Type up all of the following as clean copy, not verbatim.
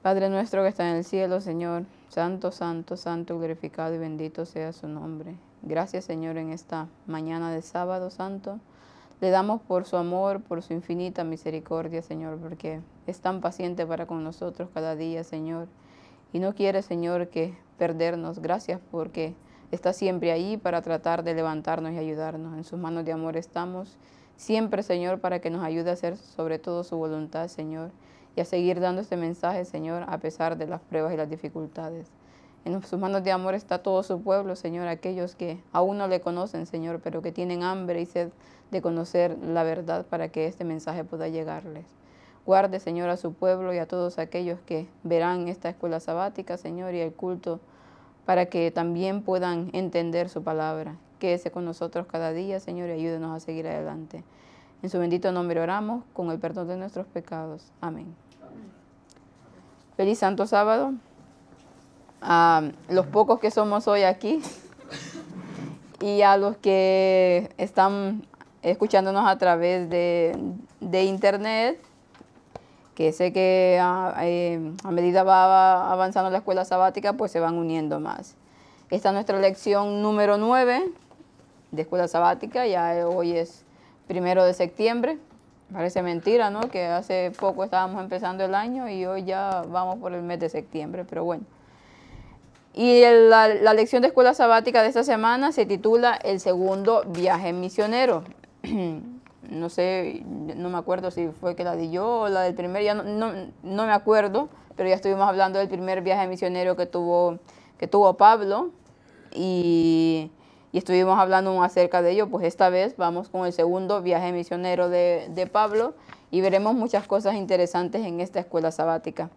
Padre nuestro que está en el cielo, Señor, santo, santo, santo, glorificado y bendito sea su nombre. Gracias, Señor, en esta mañana de sábado santo. Le damos por su amor, por su infinita misericordia, Señor, porque es tan paciente para con nosotros cada día, Señor. Y no quiere, Señor, que perdernos. Gracias porque está siempre ahí para tratar de levantarnos y ayudarnos. En sus manos de amor estamos siempre, Señor, para que nos ayude a hacer sobre todo su voluntad, Señor, y a seguir dando este mensaje, Señor, a pesar de las pruebas y las dificultades. En sus manos de amor está todo su pueblo, Señor, aquellos que aún no le conocen, Señor, pero que tienen hambre y sed de conocer la verdad para que este mensaje pueda llegarles. Guarde, Señor, a su pueblo y a todos aquellos que verán esta escuela sabática, Señor, y el culto, para que también puedan entender su palabra. Quédese con nosotros cada día, Señor, y ayúdenos a seguir adelante. En su bendito nombre oramos, con el perdón de nuestros pecados. Amén. Feliz Santo Sábado. A los pocos que somos hoy aquí y a los que están escuchándonos a través de internet, que sé que a medida va avanzando la escuela sabática, pues se van uniendo más. Esta es nuestra lección número 9 de escuela sabática, ya hoy es 1 de septiembre. Parece mentira, ¿no? Que hace poco estábamos empezando el año y hoy ya vamos por el mes de septiembre, pero bueno. Y la lección de escuela sabática de esta semana se titula El segundo viaje misionero. No sé, no me acuerdo si fue que la di yo o la del primer, ya no me acuerdo, pero ya estuvimos hablando del primer viaje misionero que tuvo Pablo y estuvimos hablando acerca de ello. Pues esta vez vamos con el segundo viaje misionero de Pablo y veremos muchas cosas interesantes en esta escuela sabática.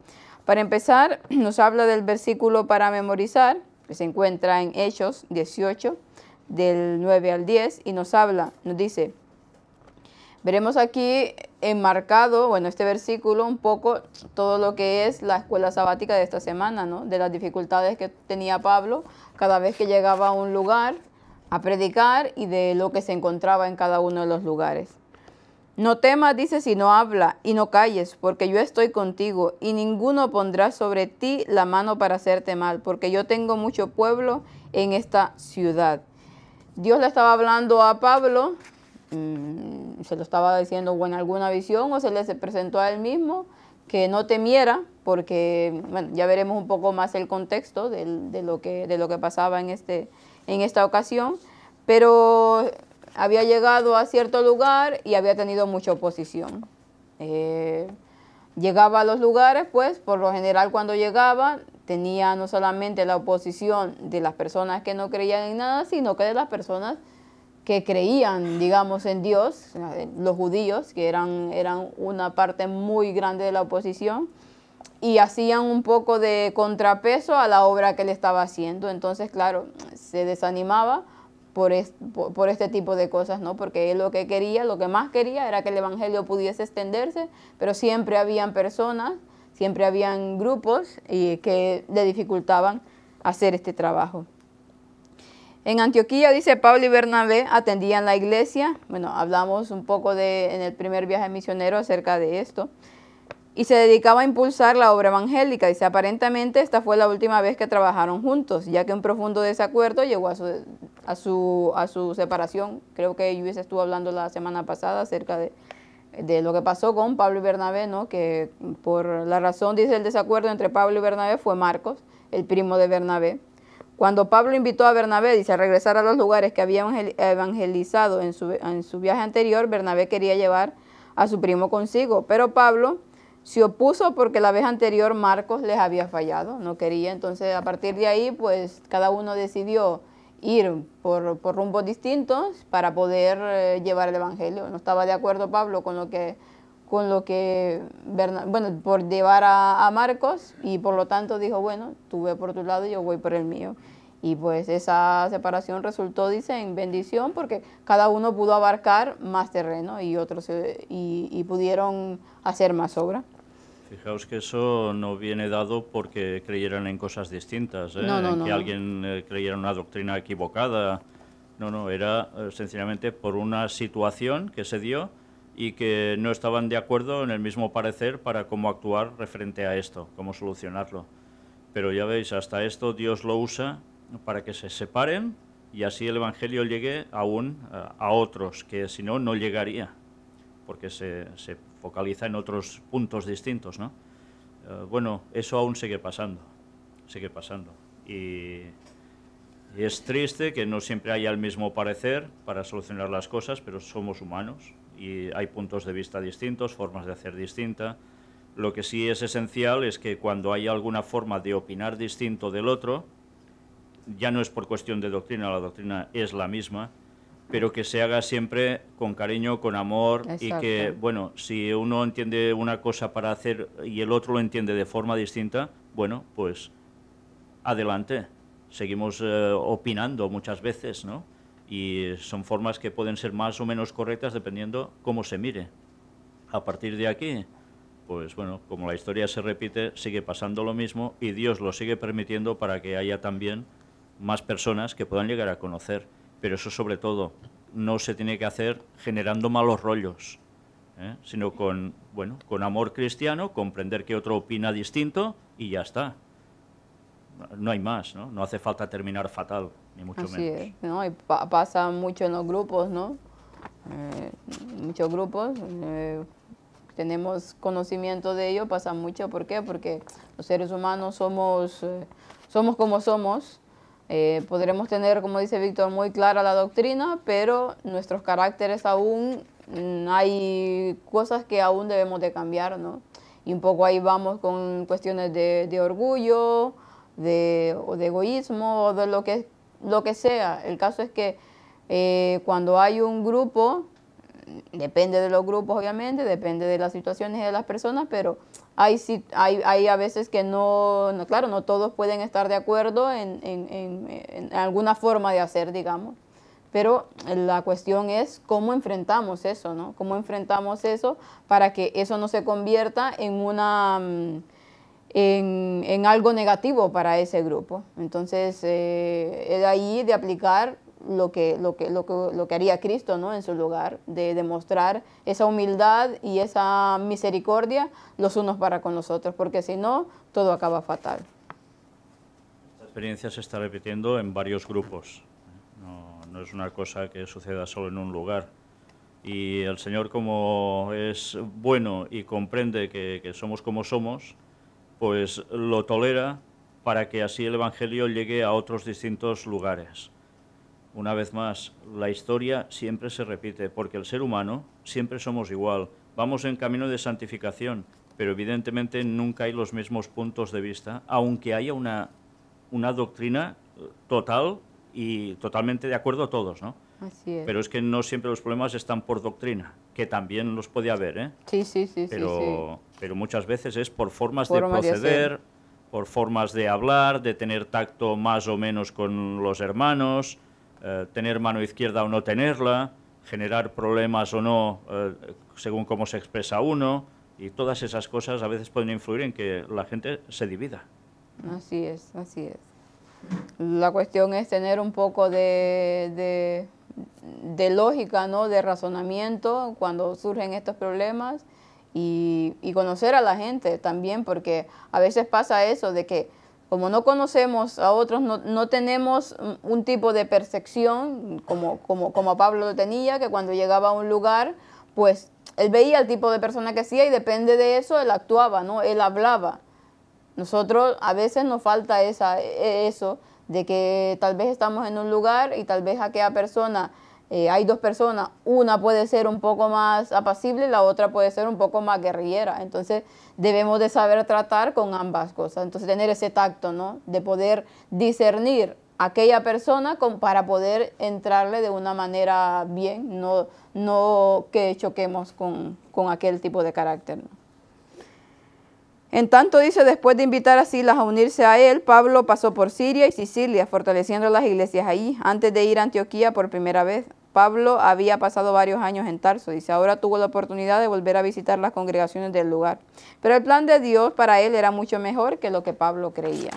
Para empezar, nos habla del versículo para memorizar, que se encuentra en Hechos 18, del 9 al 10, y nos dice, veremos aquí enmarcado, este versículo, un poco todo lo que es la escuela sabática de esta semana, ¿no? De las dificultades que tenía Pablo cada vez que llegaba a un lugar a predicar y de lo que se encontraba en cada uno de los lugares. No temas, dice, sino habla y no calles, porque yo estoy contigo y ninguno pondrá sobre ti la mano para hacerte mal, porque yo tengo mucho pueblo en esta ciudad. Dios le estaba hablando a Pablo, se lo estaba diciendo en alguna visión o se le presentó a él mismo, que no temiera, porque ya veremos un poco más el contexto de lo que pasaba en esta ocasión, pero había llegado a cierto lugar y había tenido mucha oposición. Llegaba a los lugares, pues, por lo general cuando llegaba, tenía no solamente la oposición de las personas que no creían en nada, sino que de las personas que creían, digamos, en Dios, los judíos, que eran una parte muy grande de la oposición, y hacían un poco de contrapeso a la obra que él estaba haciendo. Entonces, claro, se desanimaba por este tipo de cosas, ¿no? Porque él lo que más quería era que el evangelio pudiese extenderse, pero siempre habían personas, siempre habían grupos que le dificultaban hacer este trabajo. En Antioquía, dice, Pablo y Bernabé atendían la iglesia. Hablamos un poco en el primer viaje misionero acerca de esto. Y se dedicaba a impulsar la obra evangélica. Dice, aparentemente esta fue la última vez que trabajaron juntos, ya que un profundo desacuerdo llegó a su separación. Creo que Luis estuvo hablando la semana pasada acerca de lo que pasó con Pablo y Bernabé, ¿no? Que por la razón, dice, el desacuerdo entre Pablo y Bernabé fue Marcos, el primo de Bernabé. Cuando Pablo invitó a Bernabé, dice, a regresar a los lugares que había evangelizado en su viaje anterior, Bernabé quería llevar a su primo consigo, pero Pablo se opuso porque la vez anterior Marcos les había fallado, no quería. Entonces, a partir de ahí, pues cada uno decidió ir por rumbos distintos para poder llevar el evangelio. No estaba de acuerdo Pablo con lo que por llevar a Marcos, y por lo tanto dijo, bueno, tú ve por tu lado y yo voy por el mío. Y pues esa separación resultó, dice, en bendición, porque cada uno pudo abarcar más terreno y otros y pudieron hacer más obra. Fijaos que eso no viene dado porque creyeran en cosas distintas, que alguien creyera en una doctrina equivocada. No, era sencillamente por una situación que se dio y que no estaban de acuerdo en el mismo parecer para cómo actuar referente a esto, cómo solucionarlo. Pero ya veis, hasta esto Dios lo usa para que se separen y así el Evangelio llegue aún a otros, que si no, no llegaría, porque se focaliza en otros puntos distintos, ¿no? Bueno, eso aún sigue pasando. Y es triste que no siempre haya el mismo parecer para solucionar las cosas, pero somos humanos y hay puntos de vista distintos, formas de hacer distintas. Lo que sí es esencial es que cuando hay alguna forma de opinar distinto del otro, ya no es por cuestión de doctrina, la doctrina es la misma, pero que se haga siempre con cariño, con amor. Exacto. Y que, bueno, si uno entiende una cosa para hacer y el otro lo entiende de forma distinta, bueno, pues adelante. Seguimos opinando muchas veces, ¿no? Y son formas que pueden ser más o menos correctas dependiendo cómo se mire. A partir de aquí, pues bueno, como la historia se repite, sigue pasando lo mismo y Dios lo sigue permitiendo para que haya también más personas que puedan llegar a conocer. Pero eso sobre todo no se tiene que hacer generando malos rollos, sino con, bueno, con amor cristiano, comprender que otro opina distinto y ya está. No hay más, ¿no? No hace falta terminar fatal, ni mucho menos. Así es, ¿no? Y pasa mucho en los grupos, ¿no? Muchos grupos, tenemos conocimiento de ello, pasa mucho. ¿Por qué? Porque los seres humanos somos como somos. Podremos tener, como dice Víctor, muy clara la doctrina, pero nuestros caracteres aún, hay cosas que aún debemos de cambiar, ¿no? Y un poco ahí vamos con cuestiones de orgullo, o de egoísmo, o de lo que sea. El caso es que cuando hay un grupo, depende de los grupos obviamente, depende de las situaciones y de las personas, pero hay a veces que claro, no todos pueden estar de acuerdo en alguna forma de hacer, digamos. Pero la cuestión es cómo enfrentamos eso, ¿no? Cómo enfrentamos eso para que eso no se convierta en algo negativo para ese grupo. Entonces, es ahí de aplicar lo que haría Cristo, ¿no? En su lugar, de demostrar esa humildad y esa misericordia los unos para con los otros, porque si no, todo acaba fatal. Esta experiencia se está repitiendo en varios grupos. No es una cosa que suceda solo en un lugar. Y el Señor, como es bueno y comprende que somos como somos, pues lo tolera para que así el Evangelio llegue a otros distintos lugares. Una vez más, la historia siempre se repite, porque el ser humano siempre somos igual. Vamos en camino de santificación, pero evidentemente nunca hay los mismos puntos de vista, aunque haya una doctrina total y totalmente de acuerdo a todos, ¿no? Así es. Pero es que no siempre los problemas están por doctrina, que también los puede haber, ¿eh? Sí. Pero muchas veces es por formas de proceder, por formas de hablar, de tener tacto más o menos con los hermanos, tener mano izquierda o no tenerla, generar problemas o no según cómo se expresa uno, y todas esas cosas a veces pueden influir en que la gente se divida. Así es. La cuestión es tener un poco de lógica, ¿no? De razonamiento cuando surgen estos problemas y conocer a la gente también, porque a veces pasa eso de que como no conocemos a otros, no tenemos un tipo de percepción como Pablo lo tenía, que cuando llegaba a un lugar, pues él veía el tipo de persona que hacía y depende de eso él actuaba, ¿no? Él hablaba. Nosotros a veces nos falta eso de que tal vez estamos en un lugar y tal vez aquella persona, hay dos personas, una puede ser un poco más apacible, la otra puede ser un poco más guerrillera. Entonces debemos de saber tratar con ambas cosas. Entonces tener ese tacto, ¿no? De poder discernir a aquella persona para poder entrarle de una manera bien, no que choquemos con aquel tipo de carácter, ¿no? En tanto, dice, después de invitar a Silas a unirse a él, Pablo pasó por Siria y Sicilia, fortaleciendo las iglesias allí. Antes de ir a Antioquía por primera vez, Pablo había pasado varios años en Tarso. Dice, ahora tuvo la oportunidad de volver a visitar las congregaciones del lugar. Pero el plan de Dios para él era mucho mejor que lo que Pablo creía.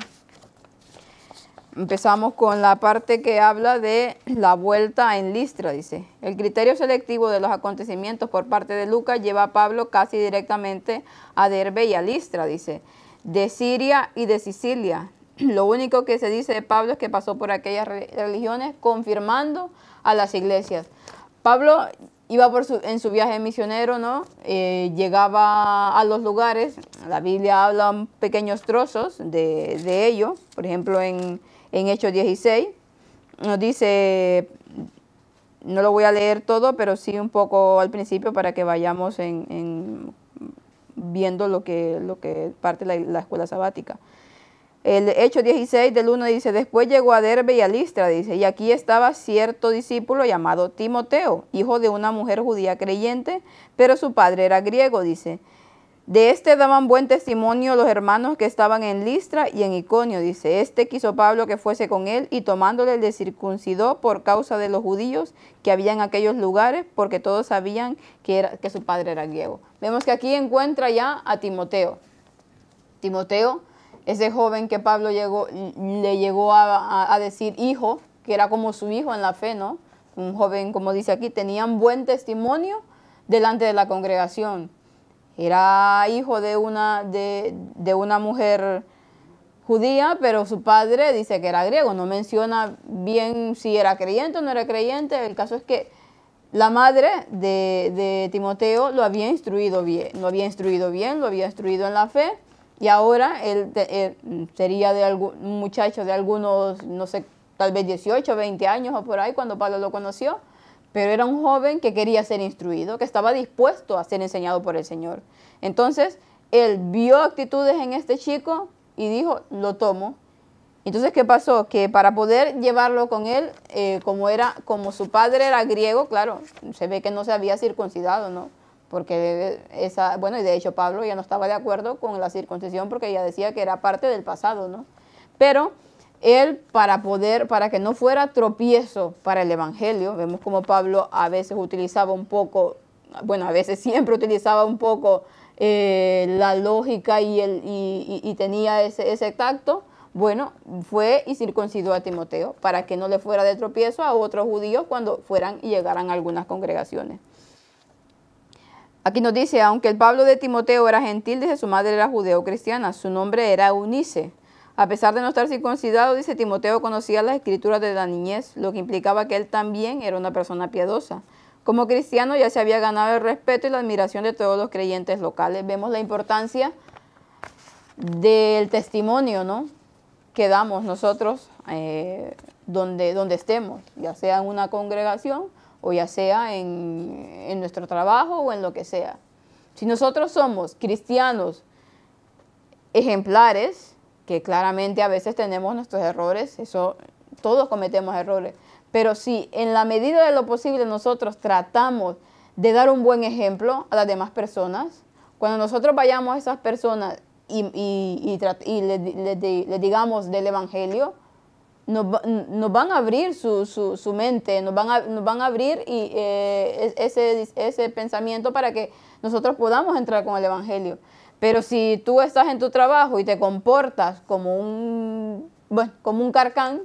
Empezamos con la parte que habla de la vuelta en Listra, dice. El criterio selectivo de los acontecimientos por parte de Lucas lleva a Pablo casi directamente a Derbe y a Listra, dice, de Siria y de Sicilia. Lo único que se dice de Pablo es que pasó por aquellas religiones confirmando a las iglesias. Pablo iba en su viaje misionero, ¿no? Llegaba a los lugares, la Biblia habla pequeños trozos de ello, por ejemplo en Hechos 16, nos dice, no lo voy a leer todo, pero sí un poco al principio para que vayamos viendo lo que parte la escuela sabática. El Hechos 16 del 1 dice, después llegó a Derbe y a Listra, dice, y aquí estaba cierto discípulo llamado Timoteo, hijo de una mujer judía creyente, pero su padre era griego, dice. De este daban buen testimonio los hermanos que estaban en Listra y en Iconio, dice. Este quiso Pablo que fuese con él y tomándole le circuncidó por causa de los judíos que había en aquellos lugares, porque todos sabían que su padre era griego. Vemos que aquí encuentra ya a Timoteo. Timoteo, ese joven que Pablo le llegó a decir hijo, que era como su hijo en la fe, ¿no? Un joven, como dice aquí, tenían buen testimonio delante de la congregación. Era hijo de una mujer judía, pero su padre dice que era griego. No menciona bien si era creyente o no era creyente. El caso es que la madre de Timoteo lo había instruido bien, lo había instruido en la fe. Y ahora él sería un muchacho de algunos, no sé, tal vez 18, 20 años o por ahí cuando Pablo lo conoció. Pero era un joven que quería ser instruido, que estaba dispuesto a ser enseñado por el Señor. Entonces, él vio actitudes en este chico y dijo, lo tomo. Entonces, ¿qué pasó? Que para poder llevarlo con él, como su padre era griego, claro, se ve que no se había circuncidado, ¿no? Porque y de hecho Pablo ya no estaba de acuerdo con la circuncisión porque ella decía que era parte del pasado, ¿no? Pero él, para que no fuera tropiezo para el evangelio, vemos como Pablo a veces utilizaba un poco, bueno, a veces siempre utilizaba un poco la lógica y tenía ese tacto. Bueno, fue y circuncidó a Timoteo para que no le fuera de tropiezo a otros judíos cuando fueran y llegaran a algunas congregaciones. Aquí nos dice, aunque el Pablo de Timoteo era gentil, dice, su madre era judeo-cristiana, su nombre era Eunice. A pesar de no estar circuncidado, dice, Timoteo conocía las escrituras de la niñez, lo que implicaba que él también era una persona piadosa. Como cristiano ya se había ganado el respeto y la admiración de todos los creyentes locales. Vemos la importancia del testimonio, ¿no?, que damos nosotros donde estemos, ya sea en una congregación o ya sea en nuestro trabajo o en lo que sea. Si nosotros somos cristianos ejemplares, que claramente a veces tenemos nuestros errores, eso todos cometemos errores, pero si en la medida de lo posible nosotros tratamos de dar un buen ejemplo a las demás personas, cuando nosotros vayamos a esas personas y les digamos del evangelio, nos van a abrir su mente, nos van a abrir ese pensamiento para que nosotros podamos entrar con el evangelio. Pero si tú estás en tu trabajo y te comportas como un carcán,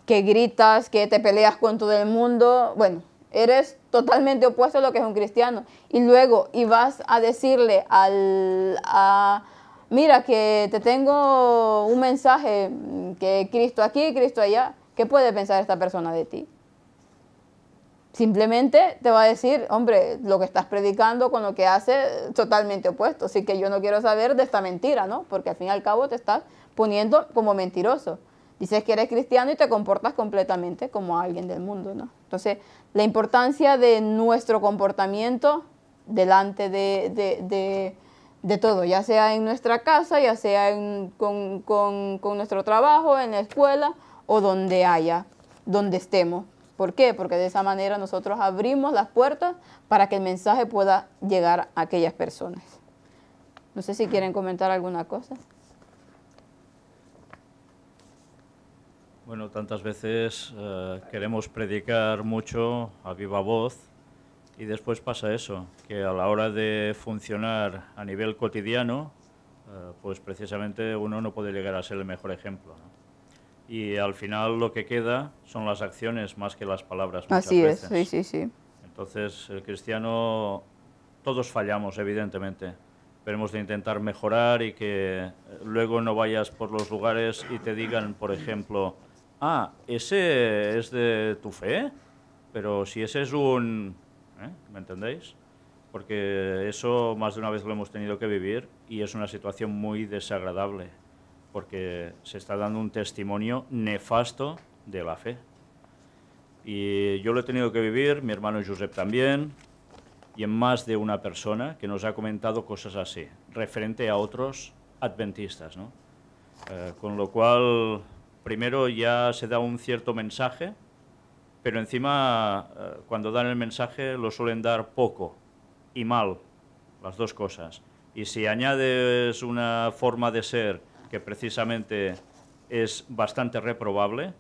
que gritas, que te peleas con todo el mundo, bueno, eres totalmente opuesto a lo que es un cristiano. Y luego vas a decirle mira, que te tengo un mensaje, que Cristo aquí, Cristo allá. ¿Qué puede pensar esta persona de ti? Simplemente te va a decir, hombre, lo que estás predicando con lo que haces, totalmente opuesto. Así que yo no quiero saber de esta mentira, ¿no? Porque al fin y al cabo te estás poniendo como mentiroso. Dices que eres cristiano y te comportas completamente como alguien del mundo, ¿no? Entonces, la importancia de nuestro comportamiento delante de todo, ya sea en nuestra casa, ya sea con nuestro trabajo, en la escuela o donde estemos. ¿Por qué? Porque de esa manera nosotros abrimos las puertas para que el mensaje pueda llegar a aquellas personas. No sé si quieren comentar alguna cosa. Bueno, tantas veces queremos predicar mucho a viva voz y después pasa eso, que a la hora de funcionar a nivel cotidiano, pues precisamente uno no puede llegar a ser el mejor ejemplo, ¿no? Y al final lo que queda son las acciones más que las palabras muchas Así es, veces. sí, sí, sí. Entonces, el cristiano, todos fallamos, evidentemente, pero hemos de intentar mejorar y que luego no vayas por los lugares y te digan, por ejemplo, ah, ese es de tu fe, pero si ese es un... ¿Me entendéis? Porque eso más de una vez lo hemos tenido que vivir y es una situación muy desagradable, porque se está dando un testimonio nefasto de la fe. Y yo lo he tenido que vivir, mi hermano Josep también, y en más de una persona que nos ha comentado cosas así, referente a otros adventistas, ¿no? Con lo cual, primero ya se da un cierto mensaje, pero encima, cuando dan el mensaje, lo suelen dar poco y mal, las dos cosas. Y si añades una forma de ser que precisamente es bastante reprobable,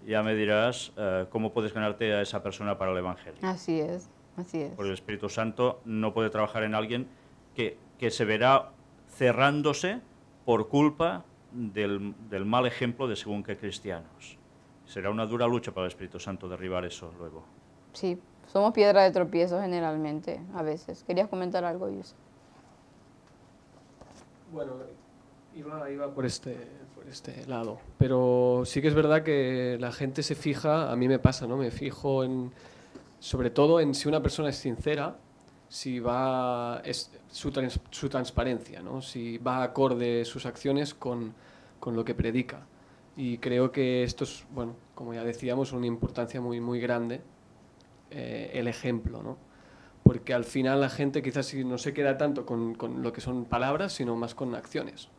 ya me dirás cómo puedes ganarte a esa persona para el Evangelio. Así es, así es. Porque el Espíritu Santo no puede trabajar en alguien que se verá cerrándose por culpa del mal ejemplo de según qué cristianos. Será una dura lucha para el Espíritu Santo derribar eso luego. Sí, somos piedra de tropiezo generalmente, a veces. ¿Querías comentar algo, Yusef? Bueno, iba por este lado, pero sí que es verdad que la gente se fija, a mí me pasa, ¿no? Me fijo sobre todo en si una persona es sincera, si su transparencia, ¿no? Si va acorde sus acciones con lo que predica. Y creo que esto es, bueno, como ya decíamos, una importancia muy, muy grande, el ejemplo, ¿no? Porque al final la gente quizás no se queda tanto con lo que son palabras, sino más con acciones.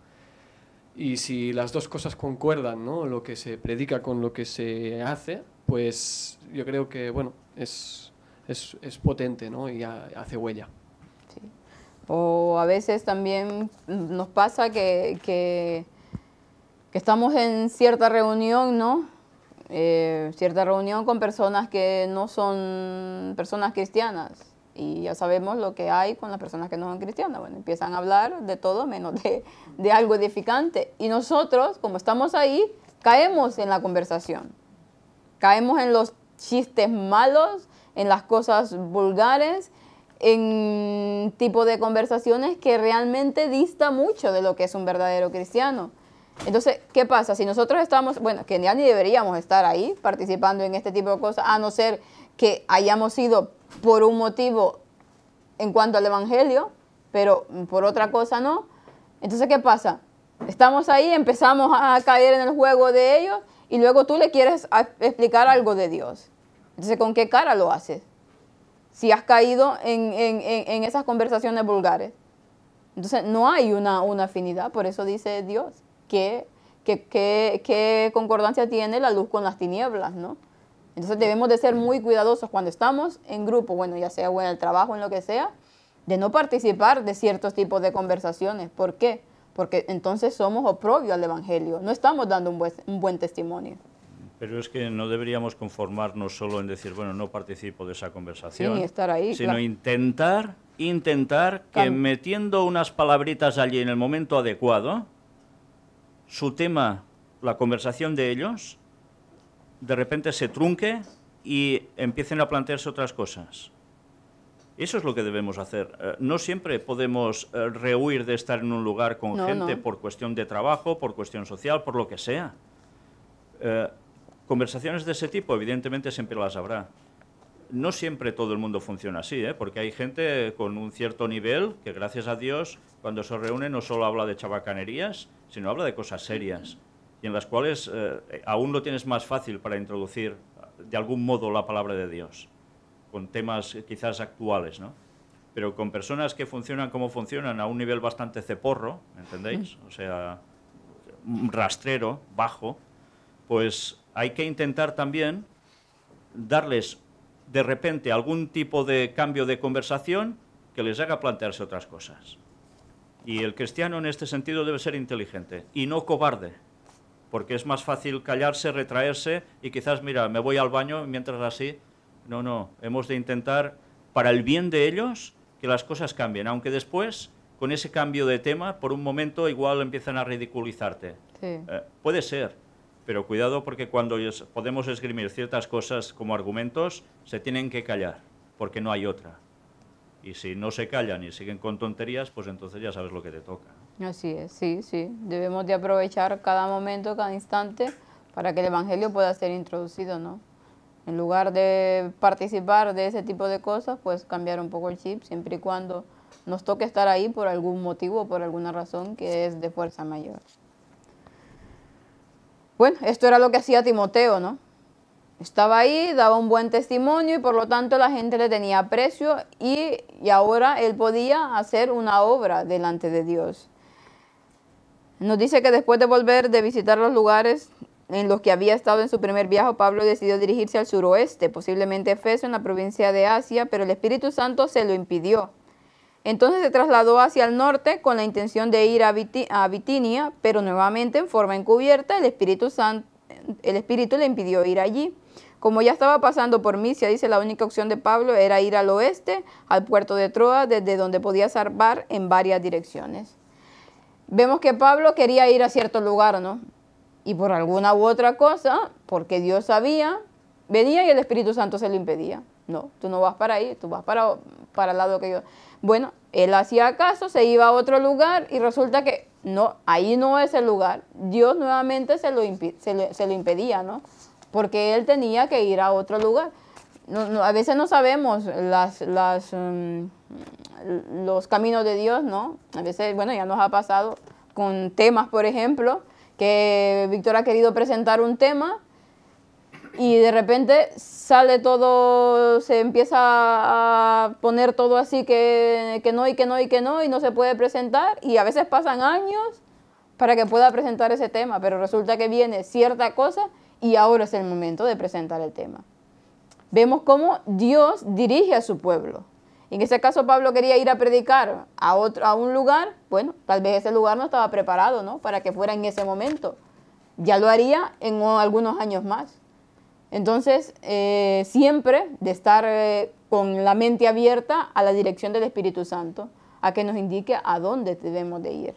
Y si las dos cosas concuerdan, ¿no? Lo que se predica con lo que se hace, pues yo creo que, bueno, es potente, ¿no? Y hace huella. Sí. O a veces también nos pasa que estamos en cierta reunión, ¿no? Cierta reunión con personas que no son personas cristianas. Y ya sabemos lo que hay con las personas que no son cristianas. Bueno, empiezan a hablar de todo menos de algo edificante. Y nosotros, como estamos ahí, caemos en la conversación. Caemos en los chistes malos, en las cosas vulgares, en tipo de conversaciones que realmente dista mucho de lo que es un verdadero cristiano. Entonces, ¿qué pasa? Si nosotros estamos, bueno, que ya ni deberíamos estar ahí participando en este tipo de cosas, a no ser que hayamos ido por un motivo en cuanto al Evangelio, pero por otra cosa no. Entonces, ¿qué pasa? Estamos ahí, empezamos a caer en el juego de ellos y luego tú le quieres explicar algo de Dios. Entonces, ¿con qué cara lo haces? Si has caído en esas conversaciones vulgares. Entonces, no hay una afinidad, por eso dice Dios. ¿Qué concordancia tiene la luz con las tinieblas, ¿no? Entonces debemos de ser muy cuidadosos cuando estamos en grupo, bueno, ya sea en el trabajo, en lo que sea, de no participar de ciertos tipos de conversaciones. ¿Por qué? Porque entonces somos oprobio al Evangelio, no estamos dando un buen testimonio. Pero es que no deberíamos conformarnos solo en decir, bueno, no participo de esa conversación, Sí, ni estar ahí, sino claro. intentar que metiendo unas palabritas allí en el momento adecuado, su tema, la conversación de ellos, de repente se trunque y empiecen a plantearse otras cosas. Eso es lo que debemos hacer. No siempre podemos rehuir de estar en un lugar con gente por cuestión de trabajo, por cuestión social, por lo que sea. Conversaciones de ese tipo, evidentemente, siempre las habrá. No siempre todo el mundo funciona así, porque hay gente con un cierto nivel que, gracias a Dios, cuando se reúne no solo habla de chabacanerías, sino habla de cosas serias, y en las cuales aún lo tienes más fácil para introducir de algún modo la palabra de Dios, con temas quizás actuales, ¿no? Pero con personas que funcionan como funcionan a un nivel bastante ceporro, ¿entendéis? O sea, rastrero, bajo, pues hay que intentar también darles de repente algún tipo de cambio de conversación que les haga plantearse otras cosas. Y el cristiano en este sentido debe ser inteligente y no cobarde, porque es más fácil callarse, retraerse y quizás, mira, me voy al baño mientras así. No, hemos de intentar, para el bien de ellos, que las cosas cambien, aunque después, con ese cambio de tema, por un momento igual empiezan a ridiculizarte. Sí. Puede ser, Pero cuidado porque cuando podemos esgrimir ciertas cosas como argumentos, se tienen que callar, porque no hay otra. Y si no se callan y siguen con tonterías, pues entonces ya sabes lo que te toca, ¿no? Así es, sí, sí. Debemos de aprovechar cada momento, cada instante, para que el Evangelio pueda ser introducido, ¿no? En lugar de participar de ese tipo de cosas, pues cambiar un poco el chip, siempre y cuando nos toque estar ahí por algún motivo o por alguna razón que es de fuerza mayor. Bueno, esto era lo que hacía Timoteo, ¿no? Estaba ahí, daba un buen testimonio y por lo tanto la gente le tenía aprecio y ahora él podía hacer una obra delante de Dios. Nos dice que después de volver de visitar los lugares en los que había estado en su primer viaje, Pablo decidió dirigirse al suroeste, posiblemente Efeso, en la provincia de Asia, pero el Espíritu Santo se lo impidió. Entonces se trasladó hacia el norte con la intención de ir a Bitinia, pero nuevamente en forma encubierta el Espíritu le impidió ir allí. Como ya estaba pasando por Misia, dice, la única opción de Pablo era ir al oeste, al puerto de Troas, desde donde podía zarpar en varias direcciones. Vemos que Pablo quería ir a cierto lugar, ¿no? Y por alguna u otra cosa, porque Dios sabía, venía y el Espíritu Santo se lo impedía. No, tú no vas para ahí, tú vas para el lado que yo... Bueno, él hacía caso, se iba a otro lugar y resulta que no, ahí no es el lugar. Dios nuevamente se lo impedía, ¿no? Porque él tenía que ir a otro lugar. A veces no sabemos los caminos de Dios, ¿no? A veces, bueno, ya nos ha pasado con temas, por ejemplo, que Víctor ha querido presentar un tema y de repente sale todo, se empieza a poner todo así que no y no se puede presentar y a veces pasan años para que pueda presentar ese tema, pero resulta que viene cierta cosa y ahora es el momento de presentar el tema. Vemos cómo Dios dirige a su pueblo. En ese caso Pablo quería ir a predicar a un lugar, bueno, tal vez ese lugar no estaba preparado, ¿no? Para que fuera en ese momento. Ya lo haría en algunos años más. Entonces, siempre de estar con la mente abierta a la dirección del Espíritu Santo, a que nos indique a dónde debemos de ir.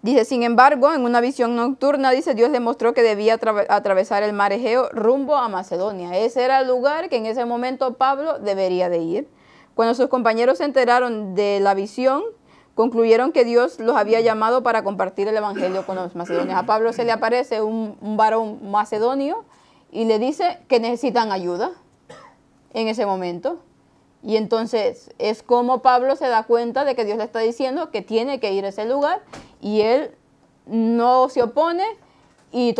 Dice, sin embargo, en una visión nocturna, dice, Dios le mostró que debía atravesar el mar Egeo rumbo a Macedonia. Ese era el lugar que en ese momento Pablo debería de ir. Cuando sus compañeros se enteraron de la visión, concluyeron que Dios los había llamado para compartir el evangelio con los macedonios. A Pablo se le aparece un varón macedonio y le dice que necesitan ayuda en ese momento. Y entonces es como Pablo se da cuenta de que Dios le está diciendo que tiene que ir a ese lugar y él no se opone y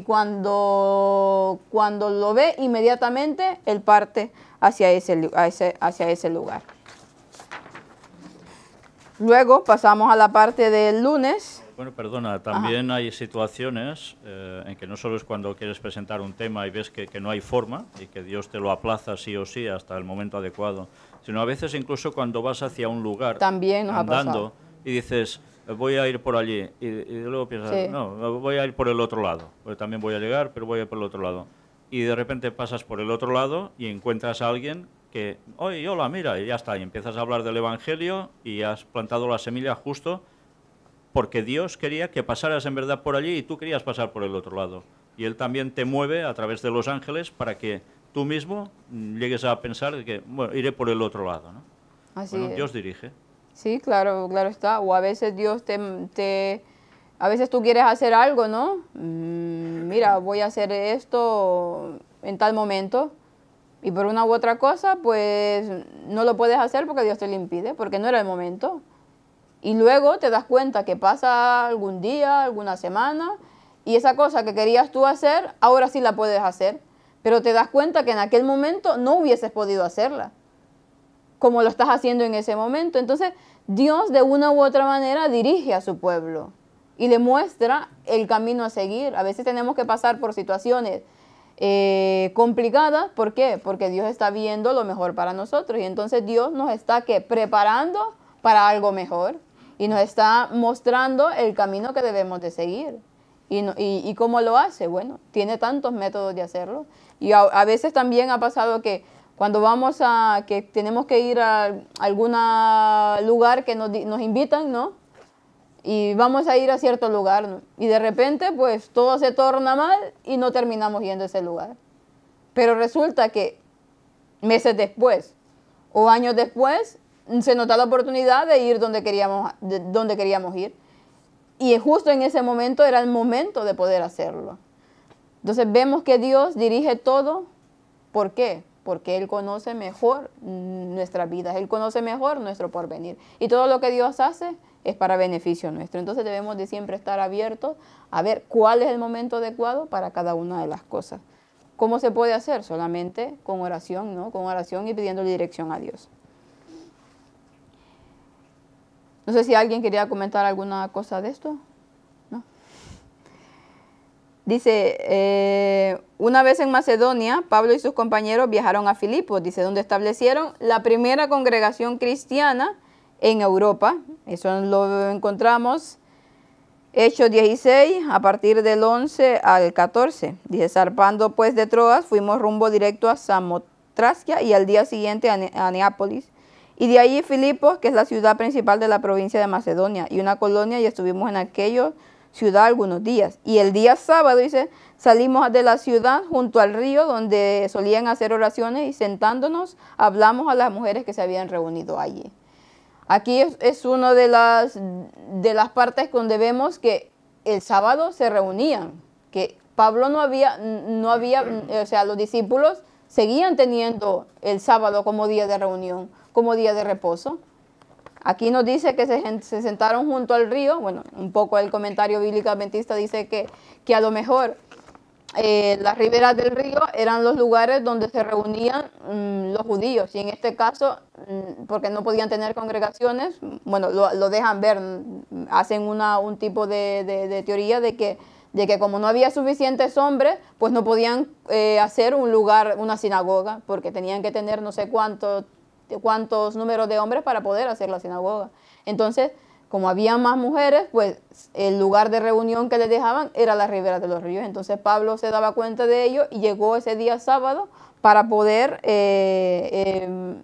cuando lo ve inmediatamente él parte hacia ese lugar. Luego pasamos a la parte del lunes. Bueno, perdona, también hay situaciones en que no solo es cuando quieres presentar un tema y ves que no hay forma y que Dios te lo aplaza sí o sí hasta el momento adecuado, sino a veces incluso cuando vas hacia un lugar también nos andando y dices, voy a ir por allí, y luego piensas, sí, no, voy a ir por el otro lado, porque también voy a llegar, pero voy a ir por el otro lado. Y de repente pasas por el otro lado y encuentras a alguien que, oye, hola, mira, y ya está, y empiezas a hablar del Evangelio y has plantado la semilla justo porque Dios quería que pasaras en verdad por allí y tú querías pasar por el otro lado. Y Él también te mueve a través de los ángeles para que tú mismo llegues a pensar que, bueno, iré por el otro lado, ¿no? Así bueno, es. Dios dirige. Sí, claro, claro está. O a veces Dios a veces tú quieres hacer algo, ¿no? Mira, voy a hacer esto en tal momento y por una u otra cosa, pues no lo puedes hacer porque Dios te lo impide, porque no era el momento. Y luego te das cuenta que pasa algún día, alguna semana, y esa cosa que querías tú hacer, ahora sí la puedes hacer. Pero te das cuenta que en aquel momento no hubieses podido hacerla, como lo estás haciendo en ese momento. Entonces, Dios de una u otra manera dirige a su pueblo y le muestra el camino a seguir. A veces tenemos que pasar por situaciones complicadas. ¿Por qué? Porque Dios está viendo lo mejor para nosotros. Y entonces Dios nos está preparando para algo mejor. Y nos está mostrando el camino que debemos de seguir. ¿Y cómo lo hace? Bueno, tiene tantos métodos de hacerlo. Y a veces también ha pasado que cuando que tenemos que ir a algún lugar que nos invitan, ¿no? y vamos a ir a cierto lugar, ¿no? Y de repente pues todo se torna mal y no terminamos yendo a ese lugar. Pero resulta que meses después o años después se nos da la oportunidad de ir donde queríamos ir. Y justo en ese momento era el momento de poder hacerlo. Entonces vemos que Dios dirige todo. ¿Por qué? Porque Él conoce mejor nuestras vidas, Él conoce mejor nuestro porvenir. Y todo lo que Dios hace es para beneficio nuestro. Entonces debemos de siempre estar abiertos a ver cuál es el momento adecuado para cada una de las cosas. ¿Cómo se puede hacer? Solamente con oración, ¿no? Con oración y pidiendo dirección a Dios. No sé si alguien quería comentar alguna cosa de esto. ¿No? Dice, una vez en Macedonia, Pablo y sus compañeros viajaron a Filipos, dice, donde establecieron la primera congregación cristiana en Europa. Eso lo encontramos Hechos 16, a partir del 11 al 14. Dice, zarpando pues de Troas, fuimos rumbo directo a Samotracia y al día siguiente a Neápolis. Y de allí Filipos, que es la ciudad principal de la provincia de Macedonia, y una colonia, y estuvimos en aquella ciudad algunos días. Y el día sábado, dice, salimos de la ciudad junto al río donde solían hacer oraciones y sentándonos hablamos a las mujeres que se habían reunido allí. Aquí es una de las partes donde vemos que el sábado se reunían, que Pablo o sea, los discípulos seguían teniendo el sábado como día de reunión, como día de reposo. Aquí nos dice que se sentaron junto al río. Bueno, un poco el comentario bíblico adventista dice que a lo mejor las riberas del río eran los lugares donde se reunían los judíos. Y en este caso, porque no podían tener congregaciones, bueno, lo dejan ver, hacen un tipo de teoría de que como no había suficientes hombres, pues no podían hacer un lugar, una sinagoga, porque tenían que tener no sé cuántos números de hombres para poder hacer la sinagoga. Entonces, como había más mujeres, pues el lugar de reunión que les dejaban era la ribera de los ríos. Entonces Pablo se daba cuenta de ello y llegó ese día sábado para poder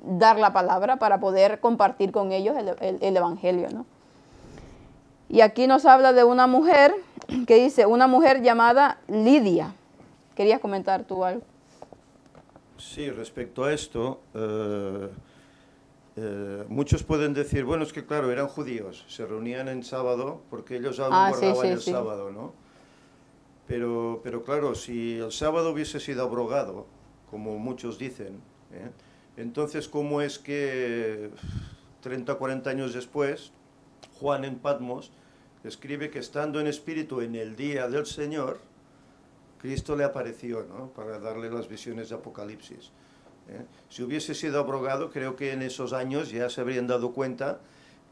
dar la palabra, para poder compartir con ellos el evangelio, ¿no? Y aquí nos habla de una mujer que dice, una mujer llamada Lidia. ¿Querías comentar tú algo? Sí, respecto a esto, muchos pueden decir, bueno, es que claro, eran judíos, se reunían en sábado porque ellos guardaban el sábado, ¿no? Pero claro, si el sábado hubiese sido abrogado, como muchos dicen, entonces ¿cómo es que 30 o 40 años después, Juan en Patmos escribe que estando en espíritu en el día del Señor, Cristo le apareció, ¿no? Para darle las visiones de Apocalipsis. Si hubiese sido abrogado, creo que en esos años ya se habrían dado cuenta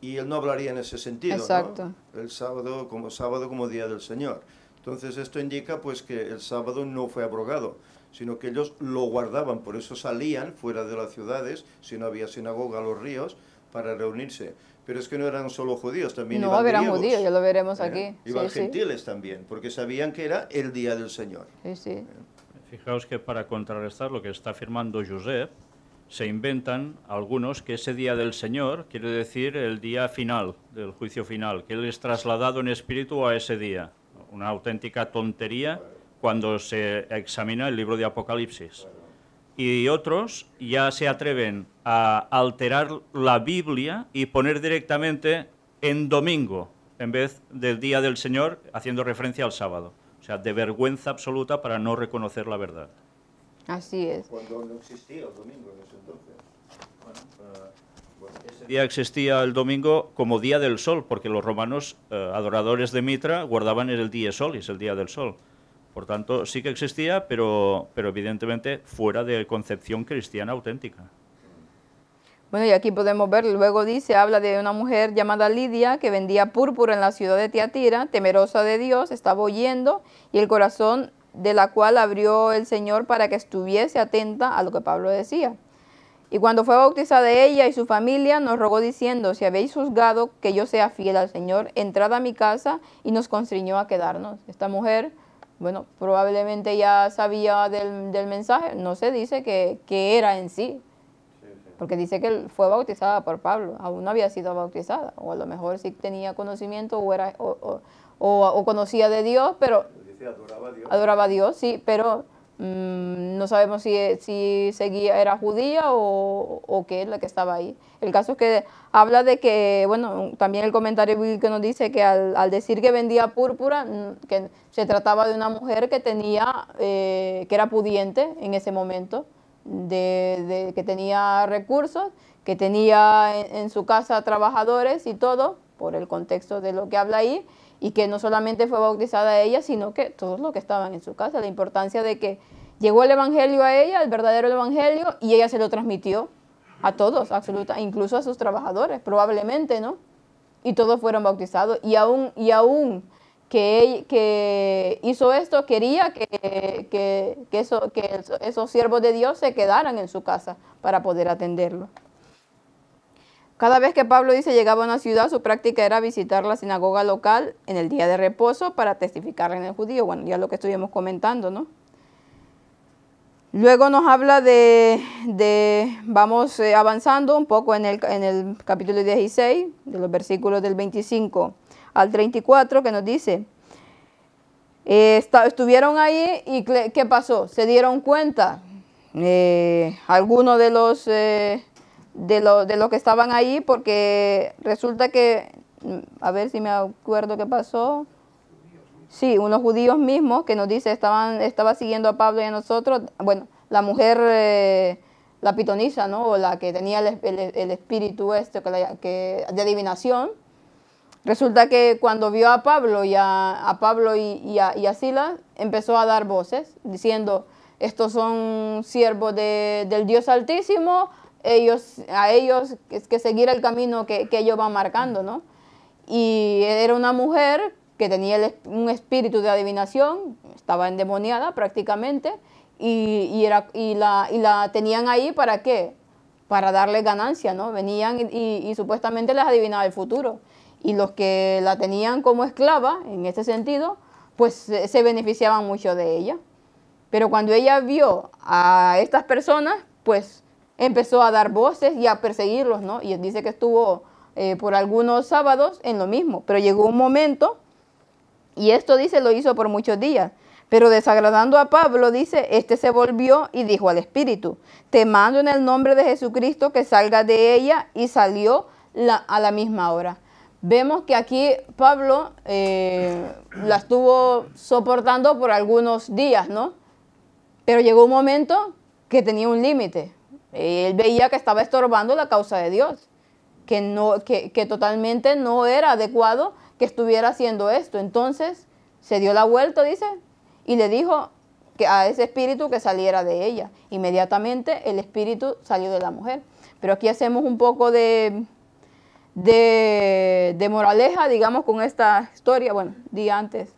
y él no hablaría en ese sentido, exacto, ¿no? El sábado como día del Señor. Entonces esto indica pues que el sábado no fue abrogado, sino que ellos lo guardaban, por eso salían fuera de las ciudades, si no había sinagoga a los ríos, para reunirse. Pero es que no eran solo judíos, también iban eran griegos, judíos, ya lo veremos aquí. Iban Sí, gentiles también, porque sabían que era el día del Señor. Sí, sí. Fijaos que para contrarrestar lo que está afirmando Josep, se inventan algunos que ese día del Señor quiere decir el día final, del juicio final, que Él es trasladado en espíritu a ese día. Una auténtica tontería cuando se examina el libro de Apocalipsis. Y otros ya se atreven a alterar la Biblia y poner directamente en domingo, en vez del día del Señor, haciendo referencia al sábado. O sea, de vergüenza absoluta para no reconocer la verdad. Así es. Cuando no existía el domingo en ese entonces. Ese día existía el domingo como día del sol, porque los romanos, adoradores de Mitra, guardaban el día solis, el día del sol. Por tanto, sí que existía, pero evidentemente fuera de concepción cristiana auténtica. Bueno, y aquí podemos ver, luego dice, habla de una mujer llamada Lidia que vendía púrpura en la ciudad de Tiatira, temerosa de Dios, estaba oyendo, y el corazón de la cual abrió el Señor para que estuviese atenta a lo que Pablo decía. Y cuando fue bautizada ella y su familia, nos rogó diciendo, si habéis juzgado que yo sea fiel al Señor, entrad a mi casa, y nos constriñó a quedarnos. Esta mujer, bueno, probablemente ya sabía del mensaje, no se dice que era en sí. porque dice que él fue bautizada por Pablo, aún no había sido bautizada, o a lo mejor sí tenía conocimiento o conocía de Dios, pero adoraba a Dios, sí, pero no sabemos si seguía, era judía o qué es la que estaba ahí. El caso es que habla de que, bueno, también el comentario bíblico nos dice que al decir que vendía púrpura, que se trataba de una mujer que tenía, que era pudiente en ese momento, que tenía recursos, que tenía en su casa trabajadores y todo, por el contexto de lo que habla ahí, y que no solamente fue bautizada ella, sino que todos los que estaban en su casa. La importancia de que llegó el evangelio a ella, el verdadero evangelio, y ella se lo transmitió a todos, incluso a sus trabajadores, probablemente, ¿no? Y todos fueron bautizados. Y aún que hizo esto, quería que esos siervos de Dios se quedaran en su casa para poder atenderlo. Cada vez que Pablo dice llegaba a una ciudad, su práctica era visitar la sinagoga local en el día de reposo para testificar en el judío. Bueno, ya lo que estuvimos comentando, ¿no? Luego nos habla vamos avanzando un poco en el capítulo 16, de los versículos del 25 al 34, que nos dice, estuvieron ahí y ¿qué pasó? Se dieron cuenta, algunos de los que estaban ahí, porque resulta que, a ver si me acuerdo qué pasó. Sí, unos judíos mismos que nos dice estaba siguiendo a Pablo y a nosotros. Bueno, la mujer, la pitonisa, ¿no? O la que tenía el espíritu de adivinación. Resulta que cuando vio a Pablo y a Silas, empezó a dar voces diciendo, estos son siervos del Dios Altísimo, a ellos es que seguir el camino que ellos van marcando, ¿no? Y era una mujer que tenía un espíritu de adivinación, estaba endemoniada prácticamente, y la tenían ahí ¿para qué? Para darle ganancia, ¿no? Venían y supuestamente les adivinaba el futuro. Y los que la tenían como esclava, en ese sentido, pues se beneficiaban mucho de ella. Pero cuando ella vio a estas personas, pues empezó a dar voces y a perseguirlos, ¿no? Y dice que estuvo por algunos sábados en lo mismo, pero llegó un momento, y esto dice lo hizo por muchos días, pero desagradando a Pablo, dice, este se volvió y dijo al espíritu, te mando en el nombre de Jesucristo que salga de ella, y salió a la misma hora. Vemos que aquí Pablo la estuvo soportando por algunos días, ¿no? Pero llegó un momento que tenía un límite. Él veía que estaba estorbando la causa de Dios, que totalmente no era adecuado que estuviera haciendo esto. Entonces se dio la vuelta, dice, y le dijo que a ese espíritu que saliera de ella. Inmediatamente el espíritu salió de la mujer. Pero aquí hacemos un poco de moraleja, digamos, con esta historia. Bueno, di antes.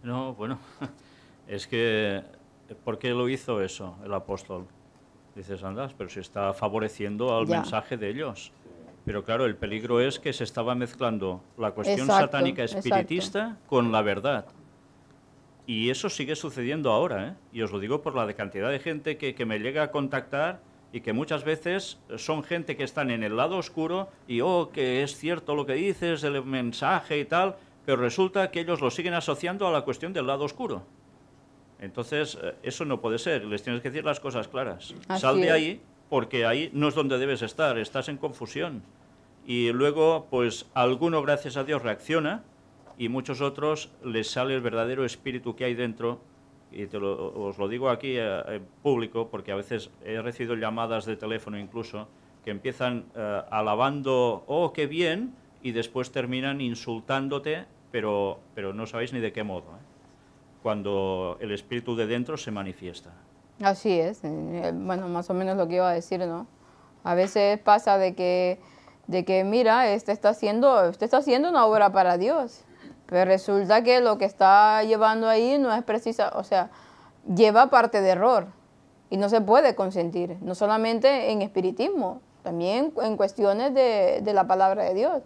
No, bueno, es que, ¿por qué lo hizo eso el apóstol? Dices, andas, pero se está favoreciendo al mensaje de ellos. Pero claro, el peligro es que se estaba mezclando la cuestión satánica espiritista con la verdad. Y eso sigue sucediendo ahora, ¿eh? Y os lo digo por la cantidad de gente que me llega a contactar y que muchas veces son gente que están en el lado oscuro y, que es cierto lo que dices, el mensaje y tal, pero resulta que ellos lo siguen asociando a la cuestión del lado oscuro. Entonces, eso no puede ser, les tienes que decir las cosas claras. Sal de ahí, porque ahí no es donde debes estar, estás en confusión. Y luego, pues, alguno, gracias a Dios, reacciona, y muchos otros les sale el verdadero espíritu que hay dentro. Y os lo digo aquí en público, porque a veces he recibido llamadas de teléfono incluso, que empiezan alabando, qué bien, y después terminan insultándote, pero no sabéis ni de qué modo, ¿eh? Cuando el espíritu de dentro se manifiesta. Así es, bueno, más o menos lo que iba a decir, ¿no? A veces pasa de que mira, este está haciendo una obra para Dios, pero resulta que lo que está llevando ahí no es precisa, o sea, lleva parte de error y no se puede consentir, no solamente en espiritismo, también en cuestiones de la palabra de Dios.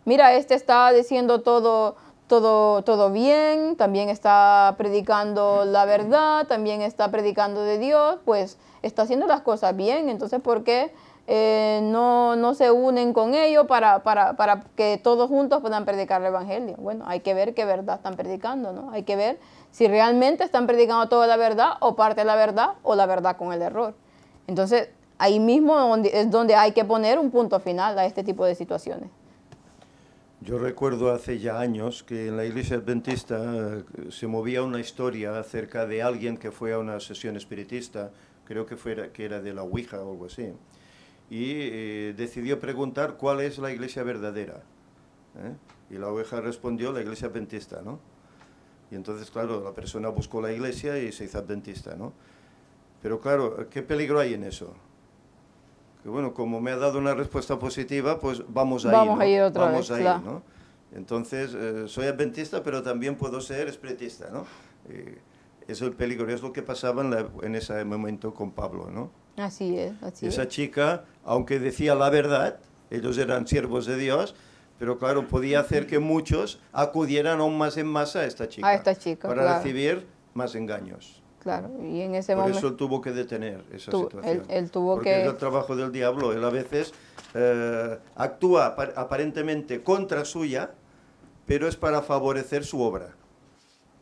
Mira, este está diciendo todo bien, también está predicando la verdad, también está predicando de Dios, pues está haciendo las cosas bien. Entonces, ¿por qué no se unen con ellos para que todos juntos puedan predicar el Evangelio. Bueno, hay que ver qué verdad están predicando, ¿no? Hay que ver si realmente están predicando toda la verdad o parte de la verdad o la verdad con el error. Entonces, ahí mismo es donde hay que poner un punto final a este tipo de situaciones. Yo recuerdo hace ya años que en la iglesia adventista se movía una historia acerca de alguien que fue a una sesión espiritista, creo que era de la Ouija o algo así, y decidió preguntar cuál es la iglesia verdadera. Y la Ouija respondió la iglesia adventista, ¿no? Y entonces, claro, la persona buscó la iglesia y se hizo adventista, ¿no? Pero claro, ¿qué peligro hay en eso? Que bueno, como me ha dado una respuesta positiva, pues vamos ahí, vamos ¿no? a ir otra vamos vez, ahí, claro. ¿no? Entonces, soy adventista, pero también puedo ser espiritista, ¿no? Es el peligro, es lo que pasaba en ese momento con Pablo, ¿no? Así es, así es. Esa chica, aunque decía la verdad, ellos eran siervos de Dios, pero claro, podía hacer que muchos acudieran aún más en masa a esta chica. A esta chica, para claro. recibir más engaños. Claro, y en ese Por momento... eso él tuvo que detener esa situación. Él tuvo porque que... es el trabajo del diablo. Él a veces actúa aparentemente contra suya, pero es para favorecer su obra,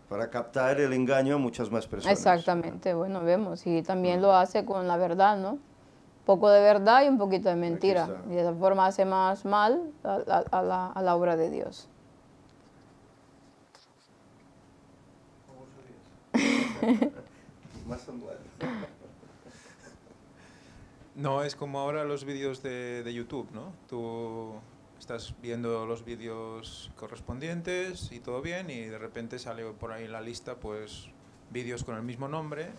para captar el engaño a muchas más personas. Exactamente, bueno, vemos, y también lo hace con la verdad, ¿no? Un poco de verdad y un poquito de mentira. Y de esa forma hace más mal a la obra de Dios. No, es como ahora los vídeos de YouTube, ¿no? Tú estás viendo los vídeos correspondientes y todo bien, y de repente sale por ahí en la lista, pues, vídeos con el mismo nombre